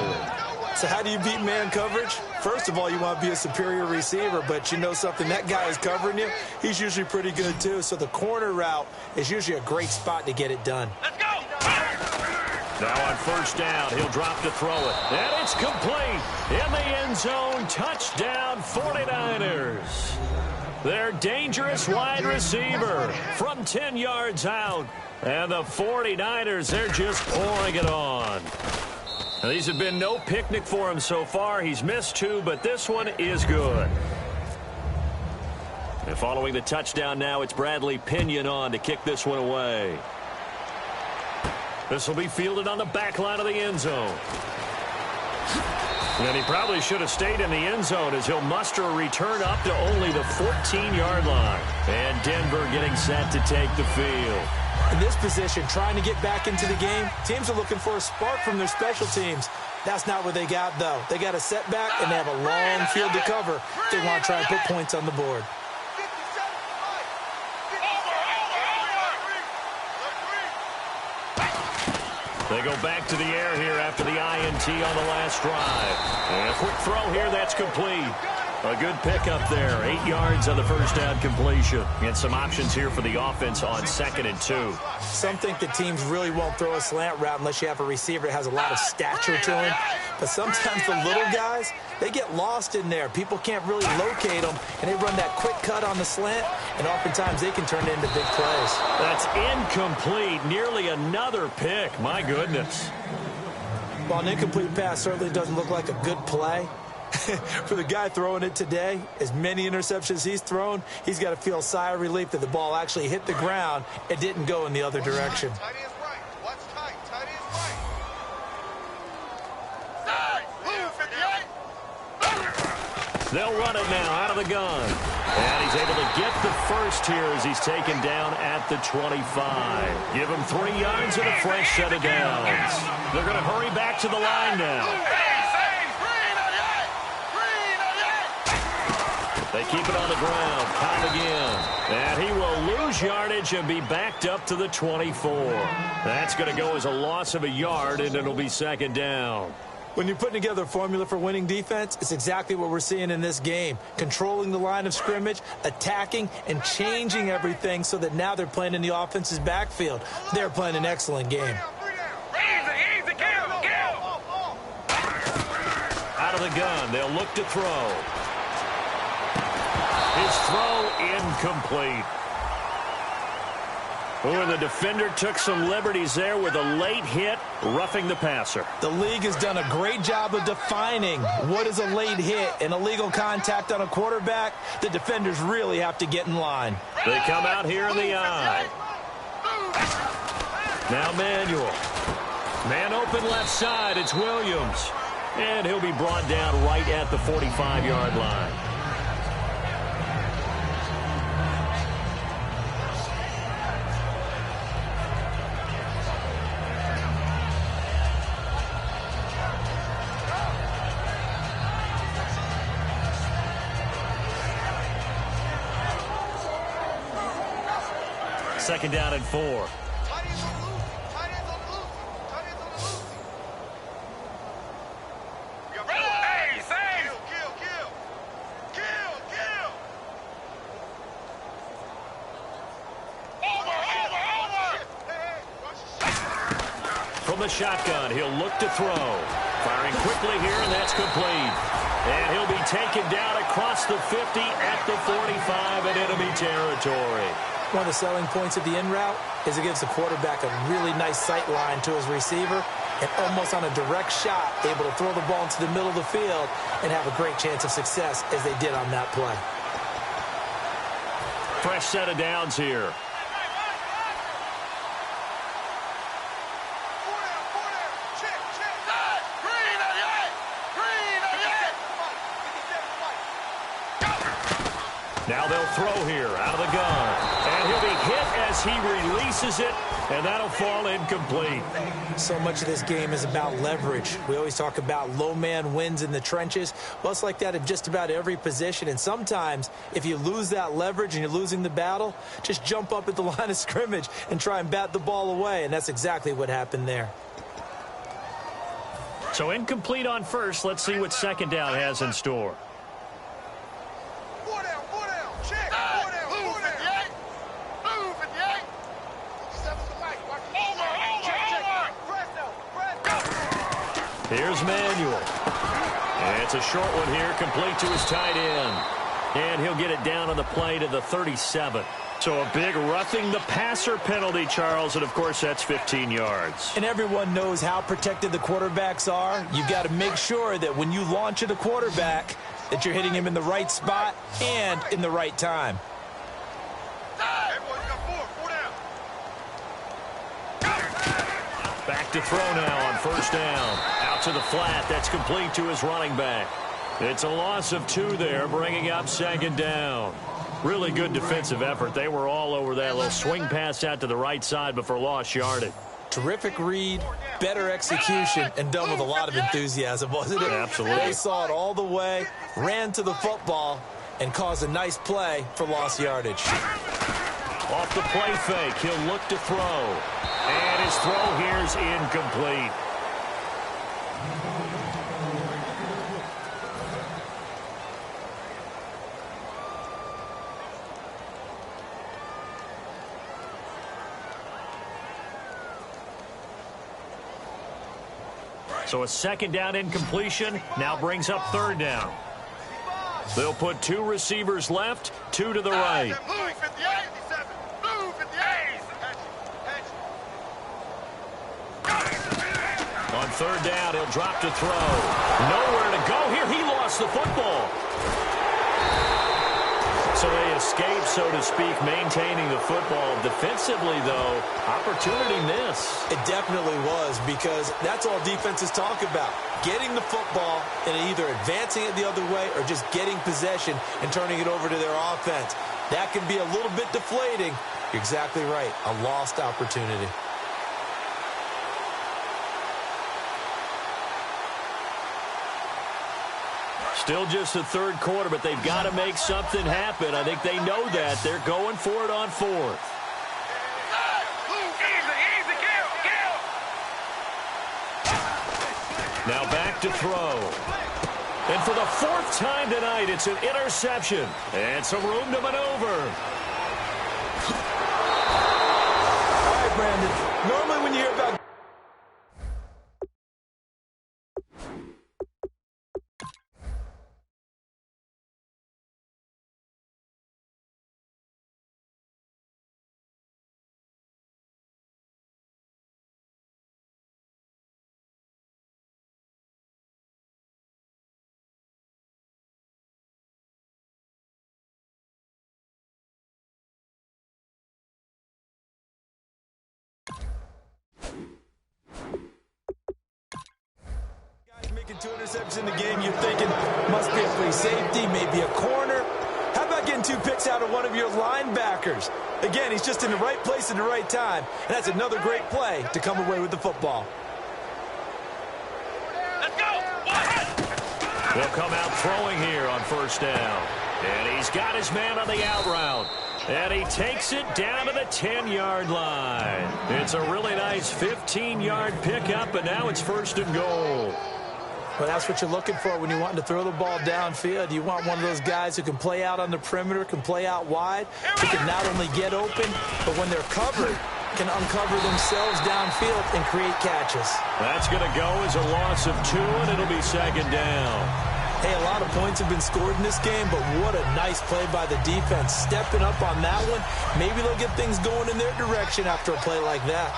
S2: So how do you beat man coverage? First of all, you want to be a superior receiver, but you know something, that guy is covering you. He's usually pretty good too, so the corner route is usually a great spot to get it done.
S3: Let's go!
S1: Now on first down, he'll drop to throw it. And it's complete. In the end zone, touchdown 49ers. Their dangerous wide receiver from 10 yards out. And the 49ers, they're just pouring it on. Now, these have been no picnic for him so far. He's missed two, but this one is good. And following the touchdown now, it's Bradley Pinion on to kick this one away. This will be fielded on the back line of the end zone. And he probably should have stayed in the end zone as he'll muster a return up to only the 14-yard line. And Denver getting set to take the field.
S2: In this position, trying to get back into the game, teams are looking for a spark from their special teams. That's not what they got, though. They got a setback, and they have a long field to cover if they want to try and put points on the board.
S1: They go back to the air here after the INT on the last drive. And a quick throw here, that's complete. A good pickup there. 8 yards on the first down completion. And some options here for the offense on 2nd and 2.
S2: Some think that teams really won't throw a slant route unless you have a receiver that has a lot of stature to him. But sometimes the little guys, they get lost in there. People can't really locate them, and they run that quick cut on the slant, and oftentimes they can turn it into big plays.
S1: That's incomplete. Nearly another pick. My goodness.
S2: While an incomplete pass certainly doesn't look like a good play, for the guy throwing it today, as many interceptions he's thrown, he's got to feel a sigh of relief that the ball actually hit the ground and didn't go in the other direction.
S3: Tight end right. Watch tight. Tight end right. Side. Move, 58.
S1: They'll run it now out of the gun. And he's able to get the first here as he's taken down at the 25. Give him 3 yards and a fresh set of downs. They're going to hurry back to the line now. They keep it on the ground. Time again. And he will lose yardage and be backed up to the 24. That's going to go as a loss of a yard, and it'll be second down.
S2: When you're putting together a formula for winning defense, it's exactly what we're seeing in this game. Controlling the line of scrimmage, attacking, and changing everything so that now they're playing in the offense's backfield. They're playing an excellent game.
S1: Out of the gun, they'll look to throw. His throw incomplete. Oh, and the defender took some liberties there with a late hit, roughing the passer.
S2: The league has done a great job of defining what is a late hit and illegal contact on a quarterback. The defenders really have to get in line.
S1: They come out here in the eye. Now Manuel. Man open left side, it's Williams. And he'll be brought down right at the 45-yard line. Second down and 4. From the shotgun, he'll look to throw. Firing quickly here, and that's complete. And he'll be taken down across the 50 at the 45 in enemy territory.
S2: One of the selling points of the in route is it gives the quarterback a really nice sight line to his receiver and almost on a direct shot able to throw the ball into the middle of the field and have a great chance of success as they did on that play.
S1: Fresh set of downs here. Now they'll throw here out of the gun. And he'll be hit as he releases it, and that'll fall incomplete.
S2: So much of this game is about leverage. We always talk about low man wins in the trenches. Well, it's like that in just about every position. And sometimes, if you lose that leverage and you're losing the battle, just jump up at the line of scrimmage and try and bat the ball away. And that's exactly what happened there.
S1: So incomplete on first. Let's see what second down has in store. Here's Manuel. And it's a short one here, complete to his tight end. And he'll get it down on the play to the 37. So a big roughing the passer penalty, Charles, and of course that's 15 yards.
S2: And everyone knows how protected the quarterbacks are. You've got to make sure that when you launch at a quarterback that you're hitting him in the right spot and in the right time.
S1: Back to throw now on first down. Out to the flat. That's complete to his running back. It's a loss of 2 there, bringing up second down. Really good defensive effort. They were all over that little swing pass out to the right side before lost yardage.
S2: Terrific read, better execution, and done with a lot of enthusiasm, wasn't it?
S1: Absolutely.
S2: They saw it all the way, ran to the football, and caused a nice play for lost yardage.
S1: Off the play fake, he'll look to throw. And his throw here's incomplete. So a second down incompletion now brings up third down. They'll put 2 receivers left, 2 to the right. On third down, he'll drop to throw. Nowhere to go here. He lost the football. So they escape, so to speak, maintaining the football. Defensively, though, opportunity miss.
S2: It definitely was, because that's all defenses talk about. Getting the football and either advancing it the other way or just getting possession and turning it over to their offense. That can be a little bit deflating. You're exactly right. A lost opportunity.
S1: Still just the third quarter, but they've got to make something happen. I think they know that. They're going for it on fourth. Now back to throw. And for the 4th time tonight, it's an interception. And some room to maneuver.
S2: All right, Brandon. Normally when you hear about taking 2 interceptions in the game, you're thinking, must be a free safety, maybe a corner. How about getting 2 picks out of one of your linebackers? Again, he's just in the right place at the right time, and that's another great play to come away with the football.
S3: Let's go.
S1: He'll come out throwing here on first down. And he's got his man on the out route. And he takes it down to the 10-yard line. It's a really nice 15-yard pickup, and now it's first and goal.
S2: Well, that's what you're looking for when you want to throw the ball downfield. You want one of those guys who can play out on the perimeter, can play out wide, who can not only get open, but when they're covered, can uncover themselves downfield and create catches.
S1: That's going to go as a loss of 2, and it'll be second down.
S2: Hey, a lot of points have been scored in this game, but what a nice play by the defense. Stepping up on that one, maybe they'll get things going in their direction after a play like that.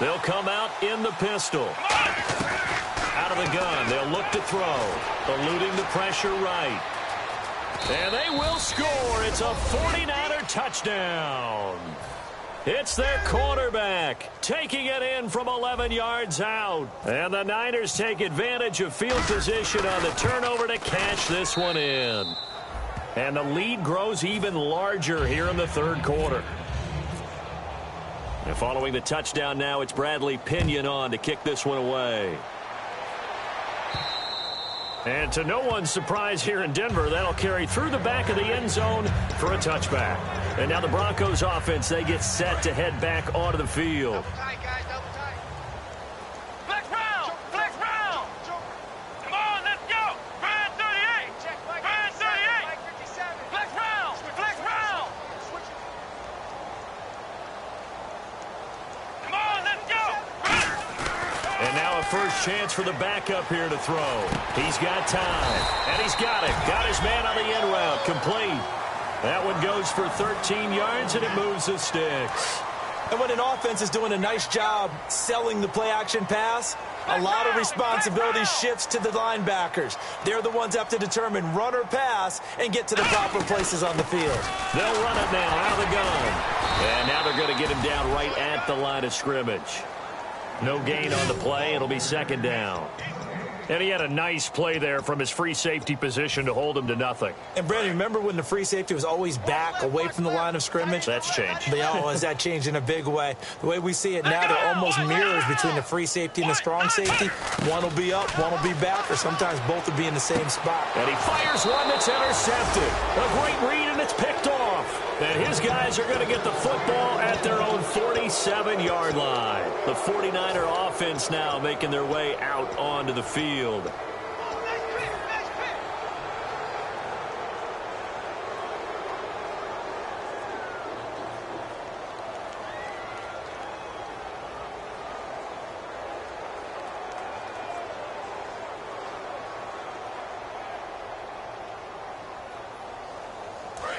S1: They'll come out in the pistol. Out of the gun, they'll look to throw. Eluding the pressure right. And they will score. It's a 49er touchdown. It's their quarterback taking it in from 11 yards out. And the Niners take advantage of field position on the turnover to cash this one in. And the lead grows even larger here in the third quarter. And following the touchdown now, it's Bradley Pinion on to kick this one away. And to no one's surprise here in Denver, that'll carry through the back of the end zone for a touchback. And now the Broncos offense, they get set to head back onto the field.
S3: Double tight, guys, double tight. Flex round, flex round. Come on, let's go. Brand 38. Check, Brand 38. Flex round, flex round. Come on, let's go.
S1: And now a first chance for the backup here to throw. He's got time, and he's got it. Got his man on the end route, complete. That one goes for 13 yards, and it moves the sticks.
S2: And when an offense is doing a nice job selling the play-action pass, a lot of responsibility shifts to the linebackers. They're the ones that have to determine run or pass and get to the proper places on the field.
S1: They'll run it now out of the gun. And now they're going to get him down right at the line of scrimmage. No gain on the play. It'll be second down. And he had a nice play there from his free safety position to hold him to nothing.
S2: And, Brandon, remember when the free safety was always back away from the line of scrimmage?
S1: That's changed.
S2: But, has that changed in a big way? The way we see it now, they're almost mirrors between the free safety and the strong safety. One will be up, one will be back, or sometimes both will be in the same spot.
S1: And he fires one that's intercepted. A great read, and it's picked off. And his guys are going to get the football at their own 47-yard line. The 49er offense now making their way out onto the field.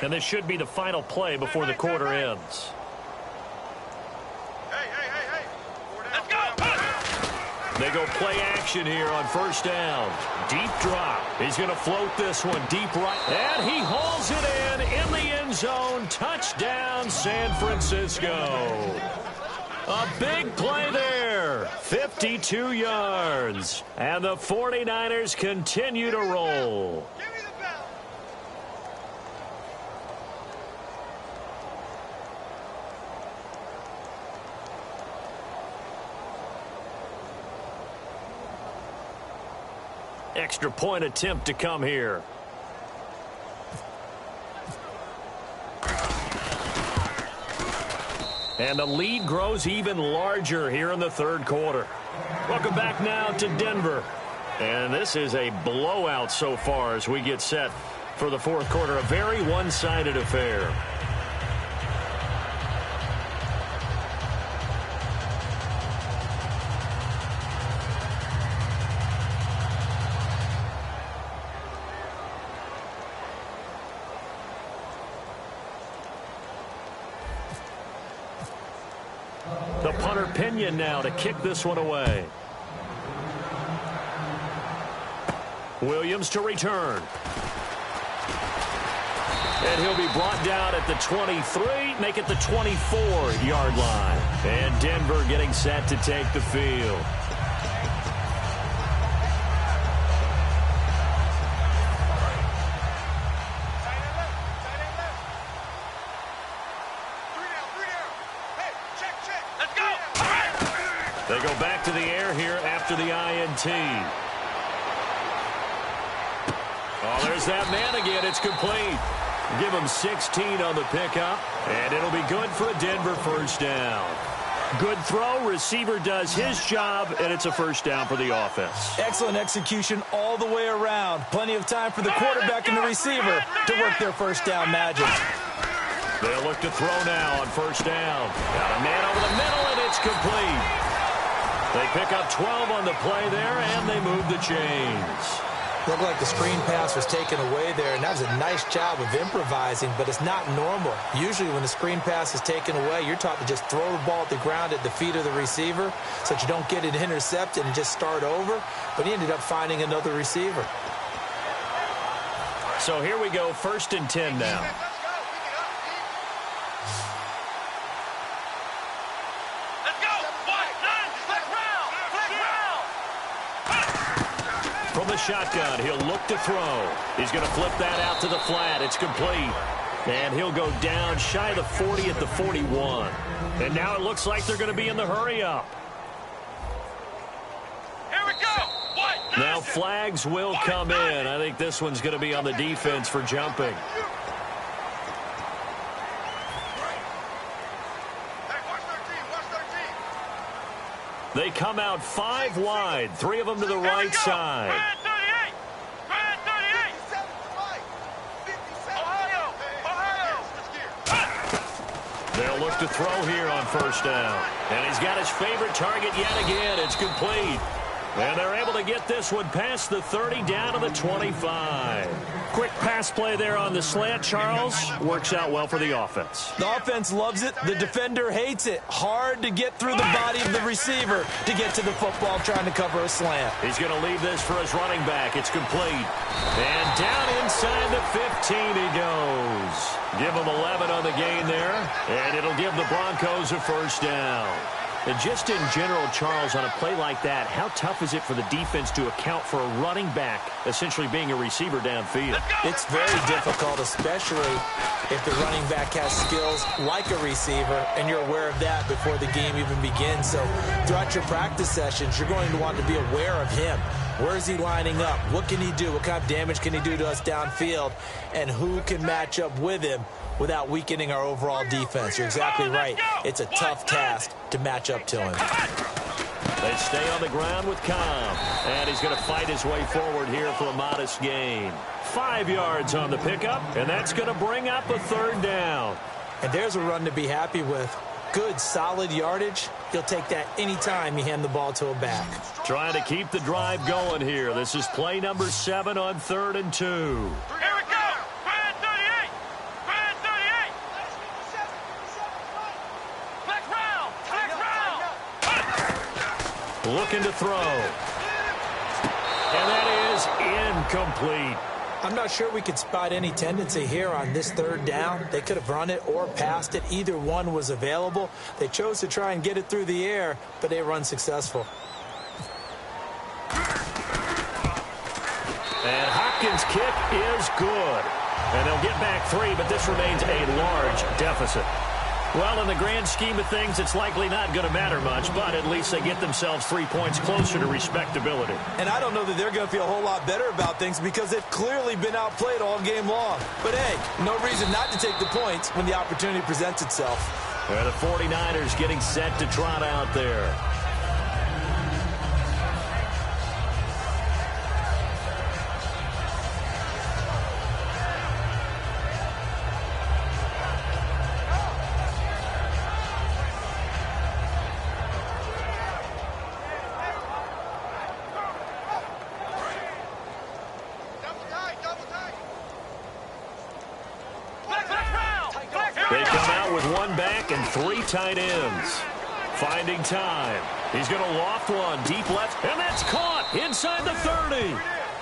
S1: And this should be the final play before the quarter ends.
S3: Hey. Let's go.
S1: They go play action here on first down. Deep drop. He's going to float this one deep right. And he hauls it in the end zone. Touchdown, San Francisco. A big play there. 52 yards. And the 49ers continue to roll. Extra point attempt to come here. And the lead grows even larger here in the third quarter. Welcome back now to Denver. And this is a blowout so far as we get set for the fourth quarter. A very one-sided affair. The punter Pinion now to kick this one away. Williams to return. And he'll be brought down at the 23, make it the 24-yard line. And Denver getting set to take the field. They go back to the air here after the INT. Oh, there's that man again. It's complete. Give him 16 on the pickup, and it'll be good for a Denver first down. Good throw. Receiver does his job, and it's a first down for the offense.
S2: Excellent execution all the way around. Plenty of time for the quarterback and the receiver to work their first down magic.
S1: They'll look to throw now on first down. Got a man over the middle, and it's complete. They pick up 12 on the play there, and they move the chains.
S2: Looked like the screen pass was taken away there, and that was a nice job of improvising, but it's not normal. Usually when the screen pass is taken away, you're taught to just throw the ball at the ground at the feet of the receiver so that you don't get it intercepted and just start over, but he ended up finding another receiver.
S1: So here we go, 1st and 10 now. From the shotgun, he'll look to throw. He's going to flip that out to the flat. It's complete. And he'll go down shy of the 40 at the 41. And now it looks like they're going to be in the hurry-up.
S3: Here we go.
S1: Now flags will come in. I think this one's going to be on the defense for jumping. They come out 5 wide, 3 of them to the right side. They'll look to throw here on first down. And he's got his favorite target yet again. It's complete. And they're able to get this one past the 30 down to the 25. Quick pass play there on the slant, Charles. Works out well for the offense.
S2: The offense loves it. The defender hates it. Hard to get through the body of the receiver to get to the football trying to cover a slant.
S1: He's going to leave this for his running back. It's complete. And down inside the 15 he goes. Give him 11 on the gain there. And it'll give the Broncos a first down. And just in general, Charles, on a play like that, how tough is it for the defense to account for a running back essentially being a receiver downfield?
S2: It's very difficult, especially if the running back has skills like a receiver, and you're aware of that before the game even begins. So throughout your practice sessions, you're going to want to be aware of him. Where is he lining up? What can he do? What kind of damage can he do to us downfield? And who can match up with him without weakening our overall defense? You're exactly right. It's a tough task to match up to him.
S1: They stay on the ground with Cobb. And he's going to fight his way forward here for a modest gain. 5 yards on the pickup, and that's going to bring up a third down.
S2: And there's a run to be happy with. Good, solid yardage. He'll take that anytime you hand the ball to a back.
S1: Trying to keep the drive going here. This is play number 7 on 3rd and 2.
S3: Here we go. Brand 38. Brand 38. Flex round. Flex round.
S1: Looking to throw. And that is incomplete.
S2: I'm not sure we could spot any tendency here on this 3rd down. They could have run it or passed it. Either one was available. They chose to try and get it through the air, but they were unsuccessful.
S1: And Hopkins' kick is good. And they'll get back 3, but this remains a large deficit. Well, in the grand scheme of things, it's likely not going to matter much, but at least they get themselves 3 points closer to respectability.
S2: And I don't know that they're going to feel a whole lot better about things because they've clearly been outplayed all game long. But, hey, no reason not to take the points when the opportunity presents itself.
S1: And the 49ers getting set to trot out there. They come out with 1 back and 3 tight ends. Finding time. He's going to loft one deep left, and that's caught inside the 30.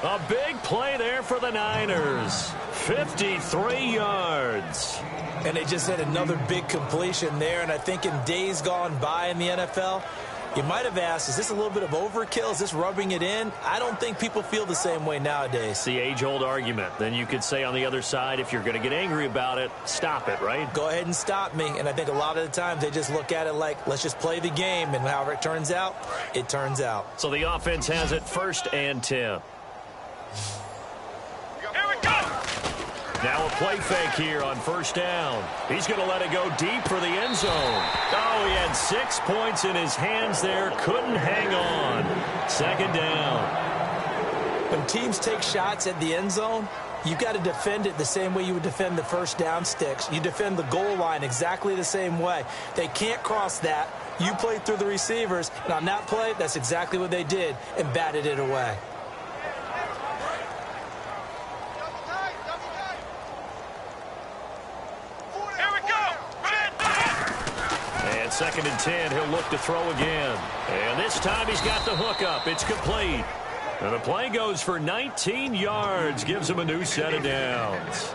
S1: A big play there for the Niners. 53 yards.
S2: And they just had another big completion there, and I think in days gone by in the NFL, You might have asked, is this a little bit of overkill? Is this rubbing it in? I don't think people feel the same way nowadays.
S1: It's the age-old argument. Then you could say on the other side, if you're going to get angry about it, stop it, right?
S2: Go ahead and stop me. And I think a lot of the times they just look at it like, let's just play the game. And however it turns out, it turns out.
S1: So the offense has it 1st and 10.
S3: Here we go.
S1: Now a play fake here on 1st down. He's going to let it go deep for the end zone. Oh, he had 6 points in his hands there. Couldn't hang on. 2nd down.
S2: When teams take shots at the end zone, you've got to defend it the same way you would defend the 1st down sticks. You defend the goal line exactly the same way. They can't cross that. You played through the receivers, and on that play, that's exactly what they did and batted it away.
S1: And 2nd and 10, he'll look to throw again. And this time he's got the hook up. It's complete. And the play goes for 19 yards. Gives him a new set of downs.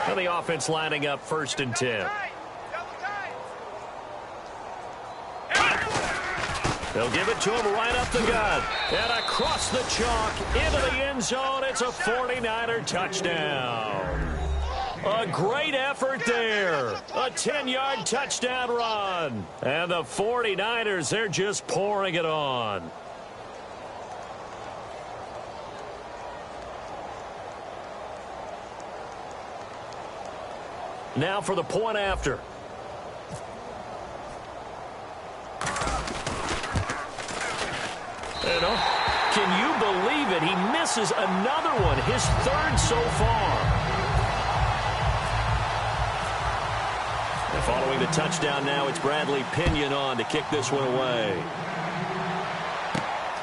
S1: And the offense lining up 1st and 10. They'll give it to him right up the gut. And across the chalk into the end zone. It's a 49er touchdown. A great effort there. A 10-yard touchdown run. And the 49ers, they're just pouring it on. Now for the point after. Can you believe it? He misses another one, his 3rd so far. And following the touchdown now, it's Bradley Pinion on to kick this one away.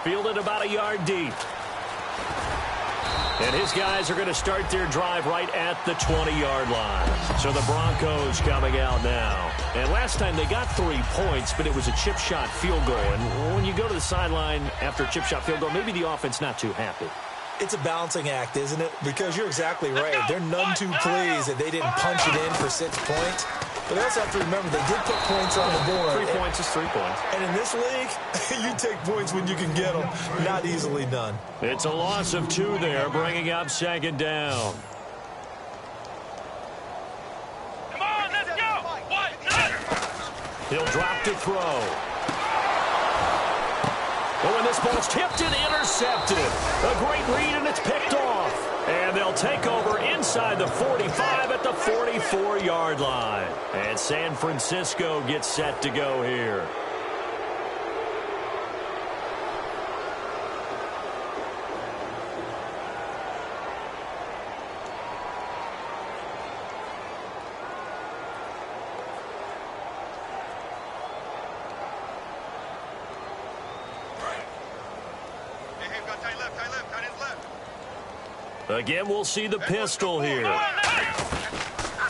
S1: Fielded about a yard deep. And his guys are going to start their drive right at the 20-yard line. So the Broncos coming out now. And last time they got 3 points, but it was a chip shot field goal. And when you go to the sideline after a chip shot field goal, maybe the offense not too happy.
S2: It's a balancing act, isn't it? Because you're exactly right. They're none too pleased that they didn't punch it in for 6 points. But they also have to remember they did put points on the board.
S1: 3 points is 3 points.
S2: And in this league, you take points when you can get them. Not easily done.
S1: It's a loss of 2 there, bringing up 2nd down.
S3: Come on, let's go.
S1: He'll drop to throw. Oh, and this ball's tipped and intercepted. A great read, and it's picked off. And they'll take over inside the 45 at the 44-yard line. And San Francisco gets set to go here. Again, we'll see the pistol here.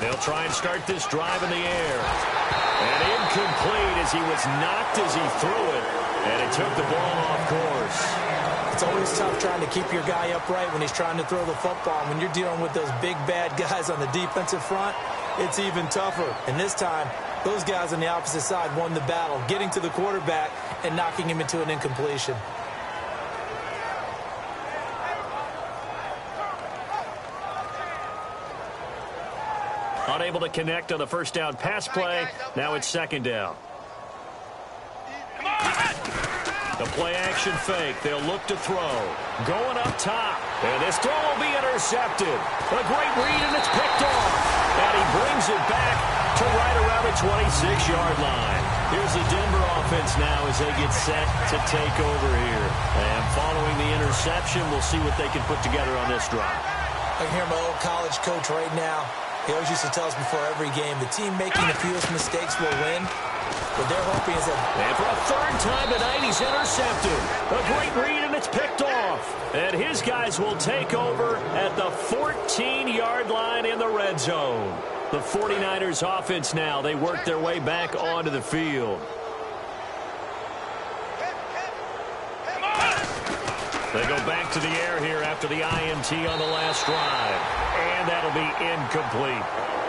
S1: They'll try and start this drive in the air. And incomplete as he was knocked as he threw it. And it took the ball off course.
S2: It's always tough trying to keep your guy upright when he's trying to throw the football. When you're dealing with those big, bad guys on the defensive front, it's even tougher. And this time, those guys on the opposite side won the battle, getting to the quarterback and knocking him into an incompletion.
S1: Unable to connect on the 1st down pass play. Now it's 2nd down. The play action fake. They'll look to throw. Going up top. And this throw will be intercepted. A great read, and it's picked off. And he brings it back to right around the 26-yard line. Here's the Denver offense now as they get set to take over here. And following the interception, we'll see what they can put together on this drive.
S2: I can hear my old college coach right now. He always used to tell us before every game, the team making the fewest mistakes will win. What they're hoping is that...
S1: And for a 3rd time tonight, he's intercepted. A great read, and it's picked off. And his guys will take over at the 14-yard line in the red zone. The 49ers offense now. They work their way back onto the field. They go back to the air here after the INT on the last drive. And that'll be incomplete.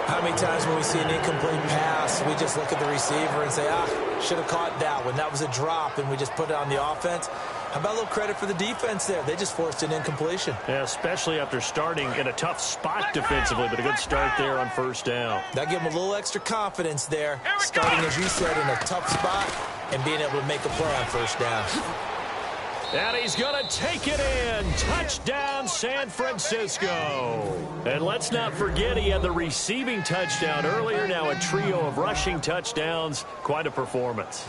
S2: How many times when we see an incomplete pass, we just look at the receiver and say, should have caught that one. That was a drop, and we just put it on the offense. How about a little credit for the defense there? They just forced an incompletion.
S1: Yeah, especially after starting in a tough spot defensively, but a good start there on first down.
S2: That gave them a little extra confidence there, starting, as you said, in a tough spot and being able to make a play on first down.
S1: And he's going to take it in. Touchdown, San Francisco. And let's not forget he had the receiving touchdown earlier. Now a trio of rushing touchdowns. Quite a performance.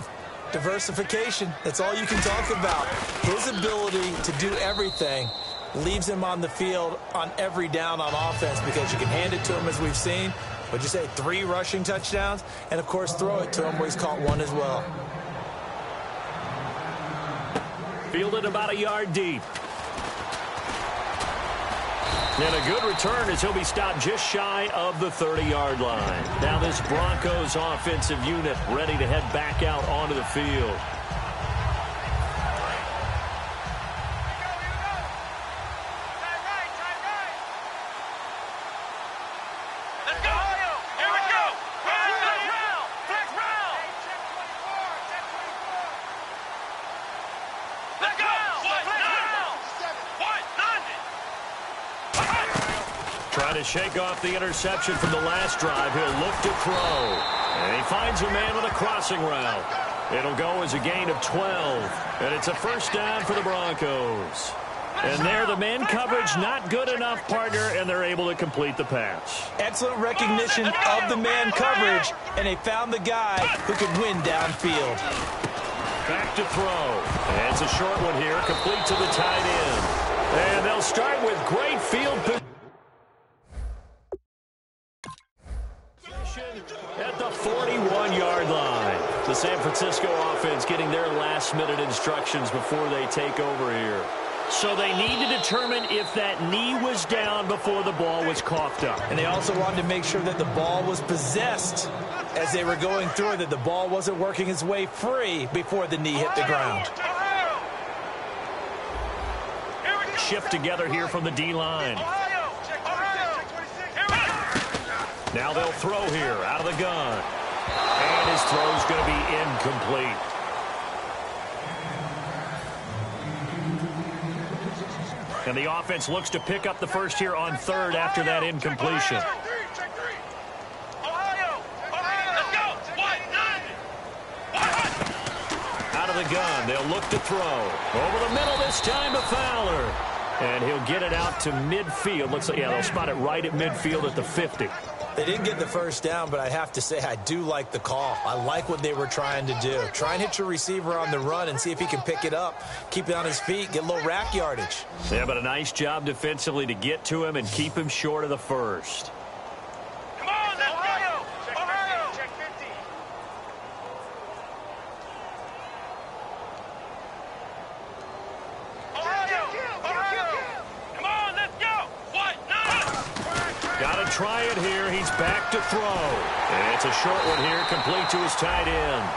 S2: Diversification. That's all you can talk about. His ability to do everything leaves him on the field on every down on offense because you can hand it to him, as we've seen. What'd you say, 3 rushing touchdowns? And, of course, throw it to him where he's caught 1 as well.
S1: Fielded about a yard deep. And a good return as he'll be stopped just shy of the 30-yard line. Now this Broncos offensive unit ready to head back out onto the field. Trying to shake off the interception from the last drive. He'll look to throw. And he finds a man with a crossing route. It'll go as a gain of 12. And it's a first down for the Broncos. And there, the man coverage not good enough, partner, and they're able to complete the pass.
S2: Excellent recognition of the man coverage, and they found the guy who could win downfield.
S1: Back to throw. And it's a short one here, complete to the tight end. And they'll start with great field position at the 41-yard line. The San Francisco offense getting their last-minute instructions before they take over here. So they need to determine if that knee was down before the ball was coughed up.
S2: And they also wanted to make sure that the ball was possessed as they were going through it, that the ball wasn't working its way free before the knee hit the ground.
S1: Shift together here from the D-line. Now they'll throw here out of the gun. And his throw's going to be incomplete. And the offense looks to pick up the first here on third after that incompletion. Out of the gun, they'll look to throw. Over the middle this time to Fowler. And he'll get it out to midfield. Looks like, yeah, they'll spot it right at midfield at the 50.
S2: They didn't get the first down, but I have to say I do like the call. I like what they were trying to do. Try and hit your receiver on the run and see if he can pick it up, keep it on his feet, get a little rack yardage.
S1: Yeah, but a nice job defensively to get to him and keep him short of the first.
S3: Come on, let's go! Ohio! Check 50. Ohio! Come on, let's go! What?
S1: Got to try it here. He's back to throw. And it's a short one here, complete to his tight end.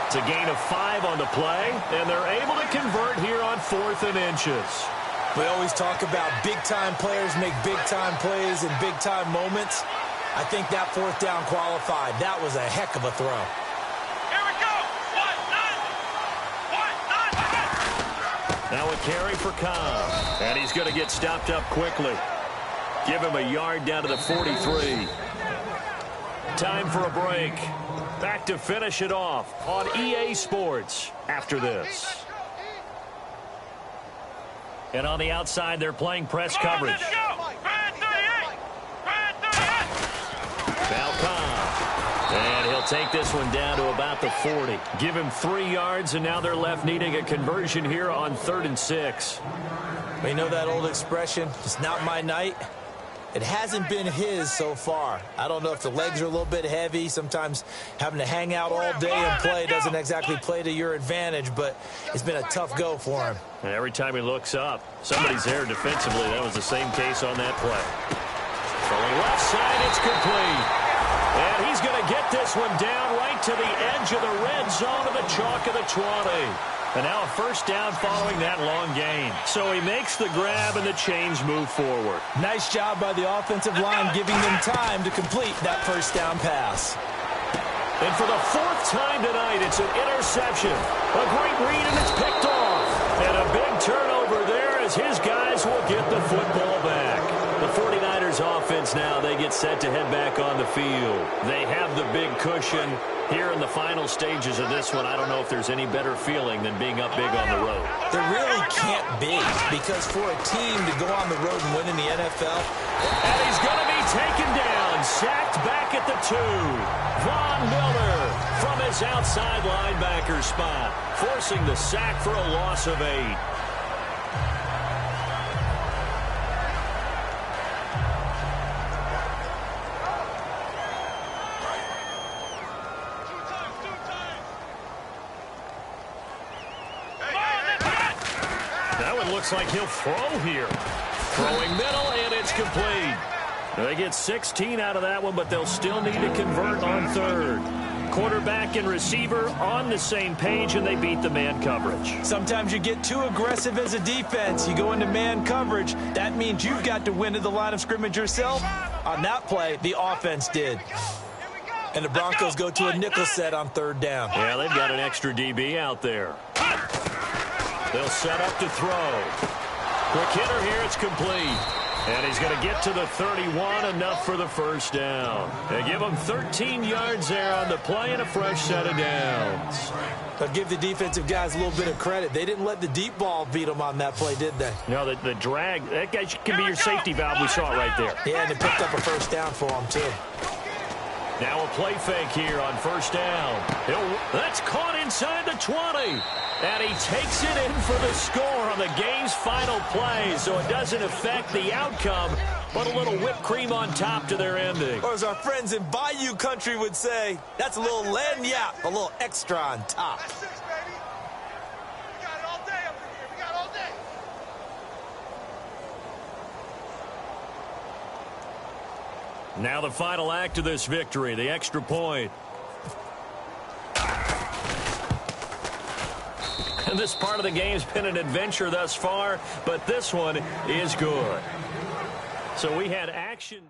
S1: It's a gain of 5 on the play, and they're able to convert here on 4th and inches.
S2: We always talk about big-time players make big-time plays in big-time moments. I think that 4th down qualified. That was a heck of a throw.
S3: Here we go! What?
S1: Now a carry for Cobb. And he's going to get stopped up quickly. Give him a yard down to the 43. Time for a break. Back to finish it off on EA Sports after this. And on the outside, they're playing press coverage. Now Cobb. And he'll take this one down to about the 40. Give him 3 yards, and now they're left needing a conversion here on 3rd and 6.
S2: We know that old expression, it's not my night. It hasn't been his so far. I don't know if the legs are a little bit heavy. Sometimes having to hang out all day and play doesn't exactly play to your advantage, but it's been a tough go for him.
S1: And every time he looks up, somebody's there defensively. That was the same case on that play. From the left side, it's complete. And he's going to get this one down right to the edge of the red zone of the chalk of the 20. And now a first down following that long gain. So he makes the grab and the chains move forward.
S2: Nice job by the offensive line giving them time to complete that first down pass.
S1: And for the fourth time tonight, it's an interception. A great read, and it's picked off. And a big turnover there as his guys will get the football back. The 49ers offense now, they get set to head back on the field. They have the big cushion. Here in the final stages of this one, I don't know if there's any better feeling than being up big on the road.
S2: There really can't be, because for a team to go on the road and win in the NFL.
S1: And he's going to be taken down, sacked back at the 2. Von Miller from his outside linebacker spot, forcing the sack for a loss of 8. Looks like he'll throw here. Throwing middle, and it's complete. They get 16 out of that one, but they'll still need to convert on third. Quarterback and receiver on the same page, and they beat the man coverage.
S2: Sometimes you get too aggressive as a defense. You go into man coverage. That means you've got to win to the line of scrimmage yourself. On that play, the offense did. And the Broncos go to a nickel set on third down.
S1: Yeah, they've got an extra DB out there. They'll set up to throw. Quick hitter here, it's complete. And he's going to get to the 31, enough for the first down. They give him 13 yards there on the play and a fresh set of downs.
S2: I'll give the defensive guys a little bit of credit. They didn't let the deep ball beat them on that play, did they?
S1: No, the drag, that guy can be your safety valve. We saw it right there.
S2: Yeah, and they picked up a first down for them, too.
S1: Now a play fake here on first down. That's caught inside the 20. And he takes it in for the score on the game's final play, so it doesn't affect the outcome, but a little whipped cream on top to their ending.
S2: Or as our friends in Bayou country would say, that's a little lagniappe, a little extra on top.
S3: That's 6, baby. We got it all day up in here. We got it all day.
S1: Now the final act of this victory, the extra point. And this part of the game's been an adventure thus far, but this one is good. So we had action.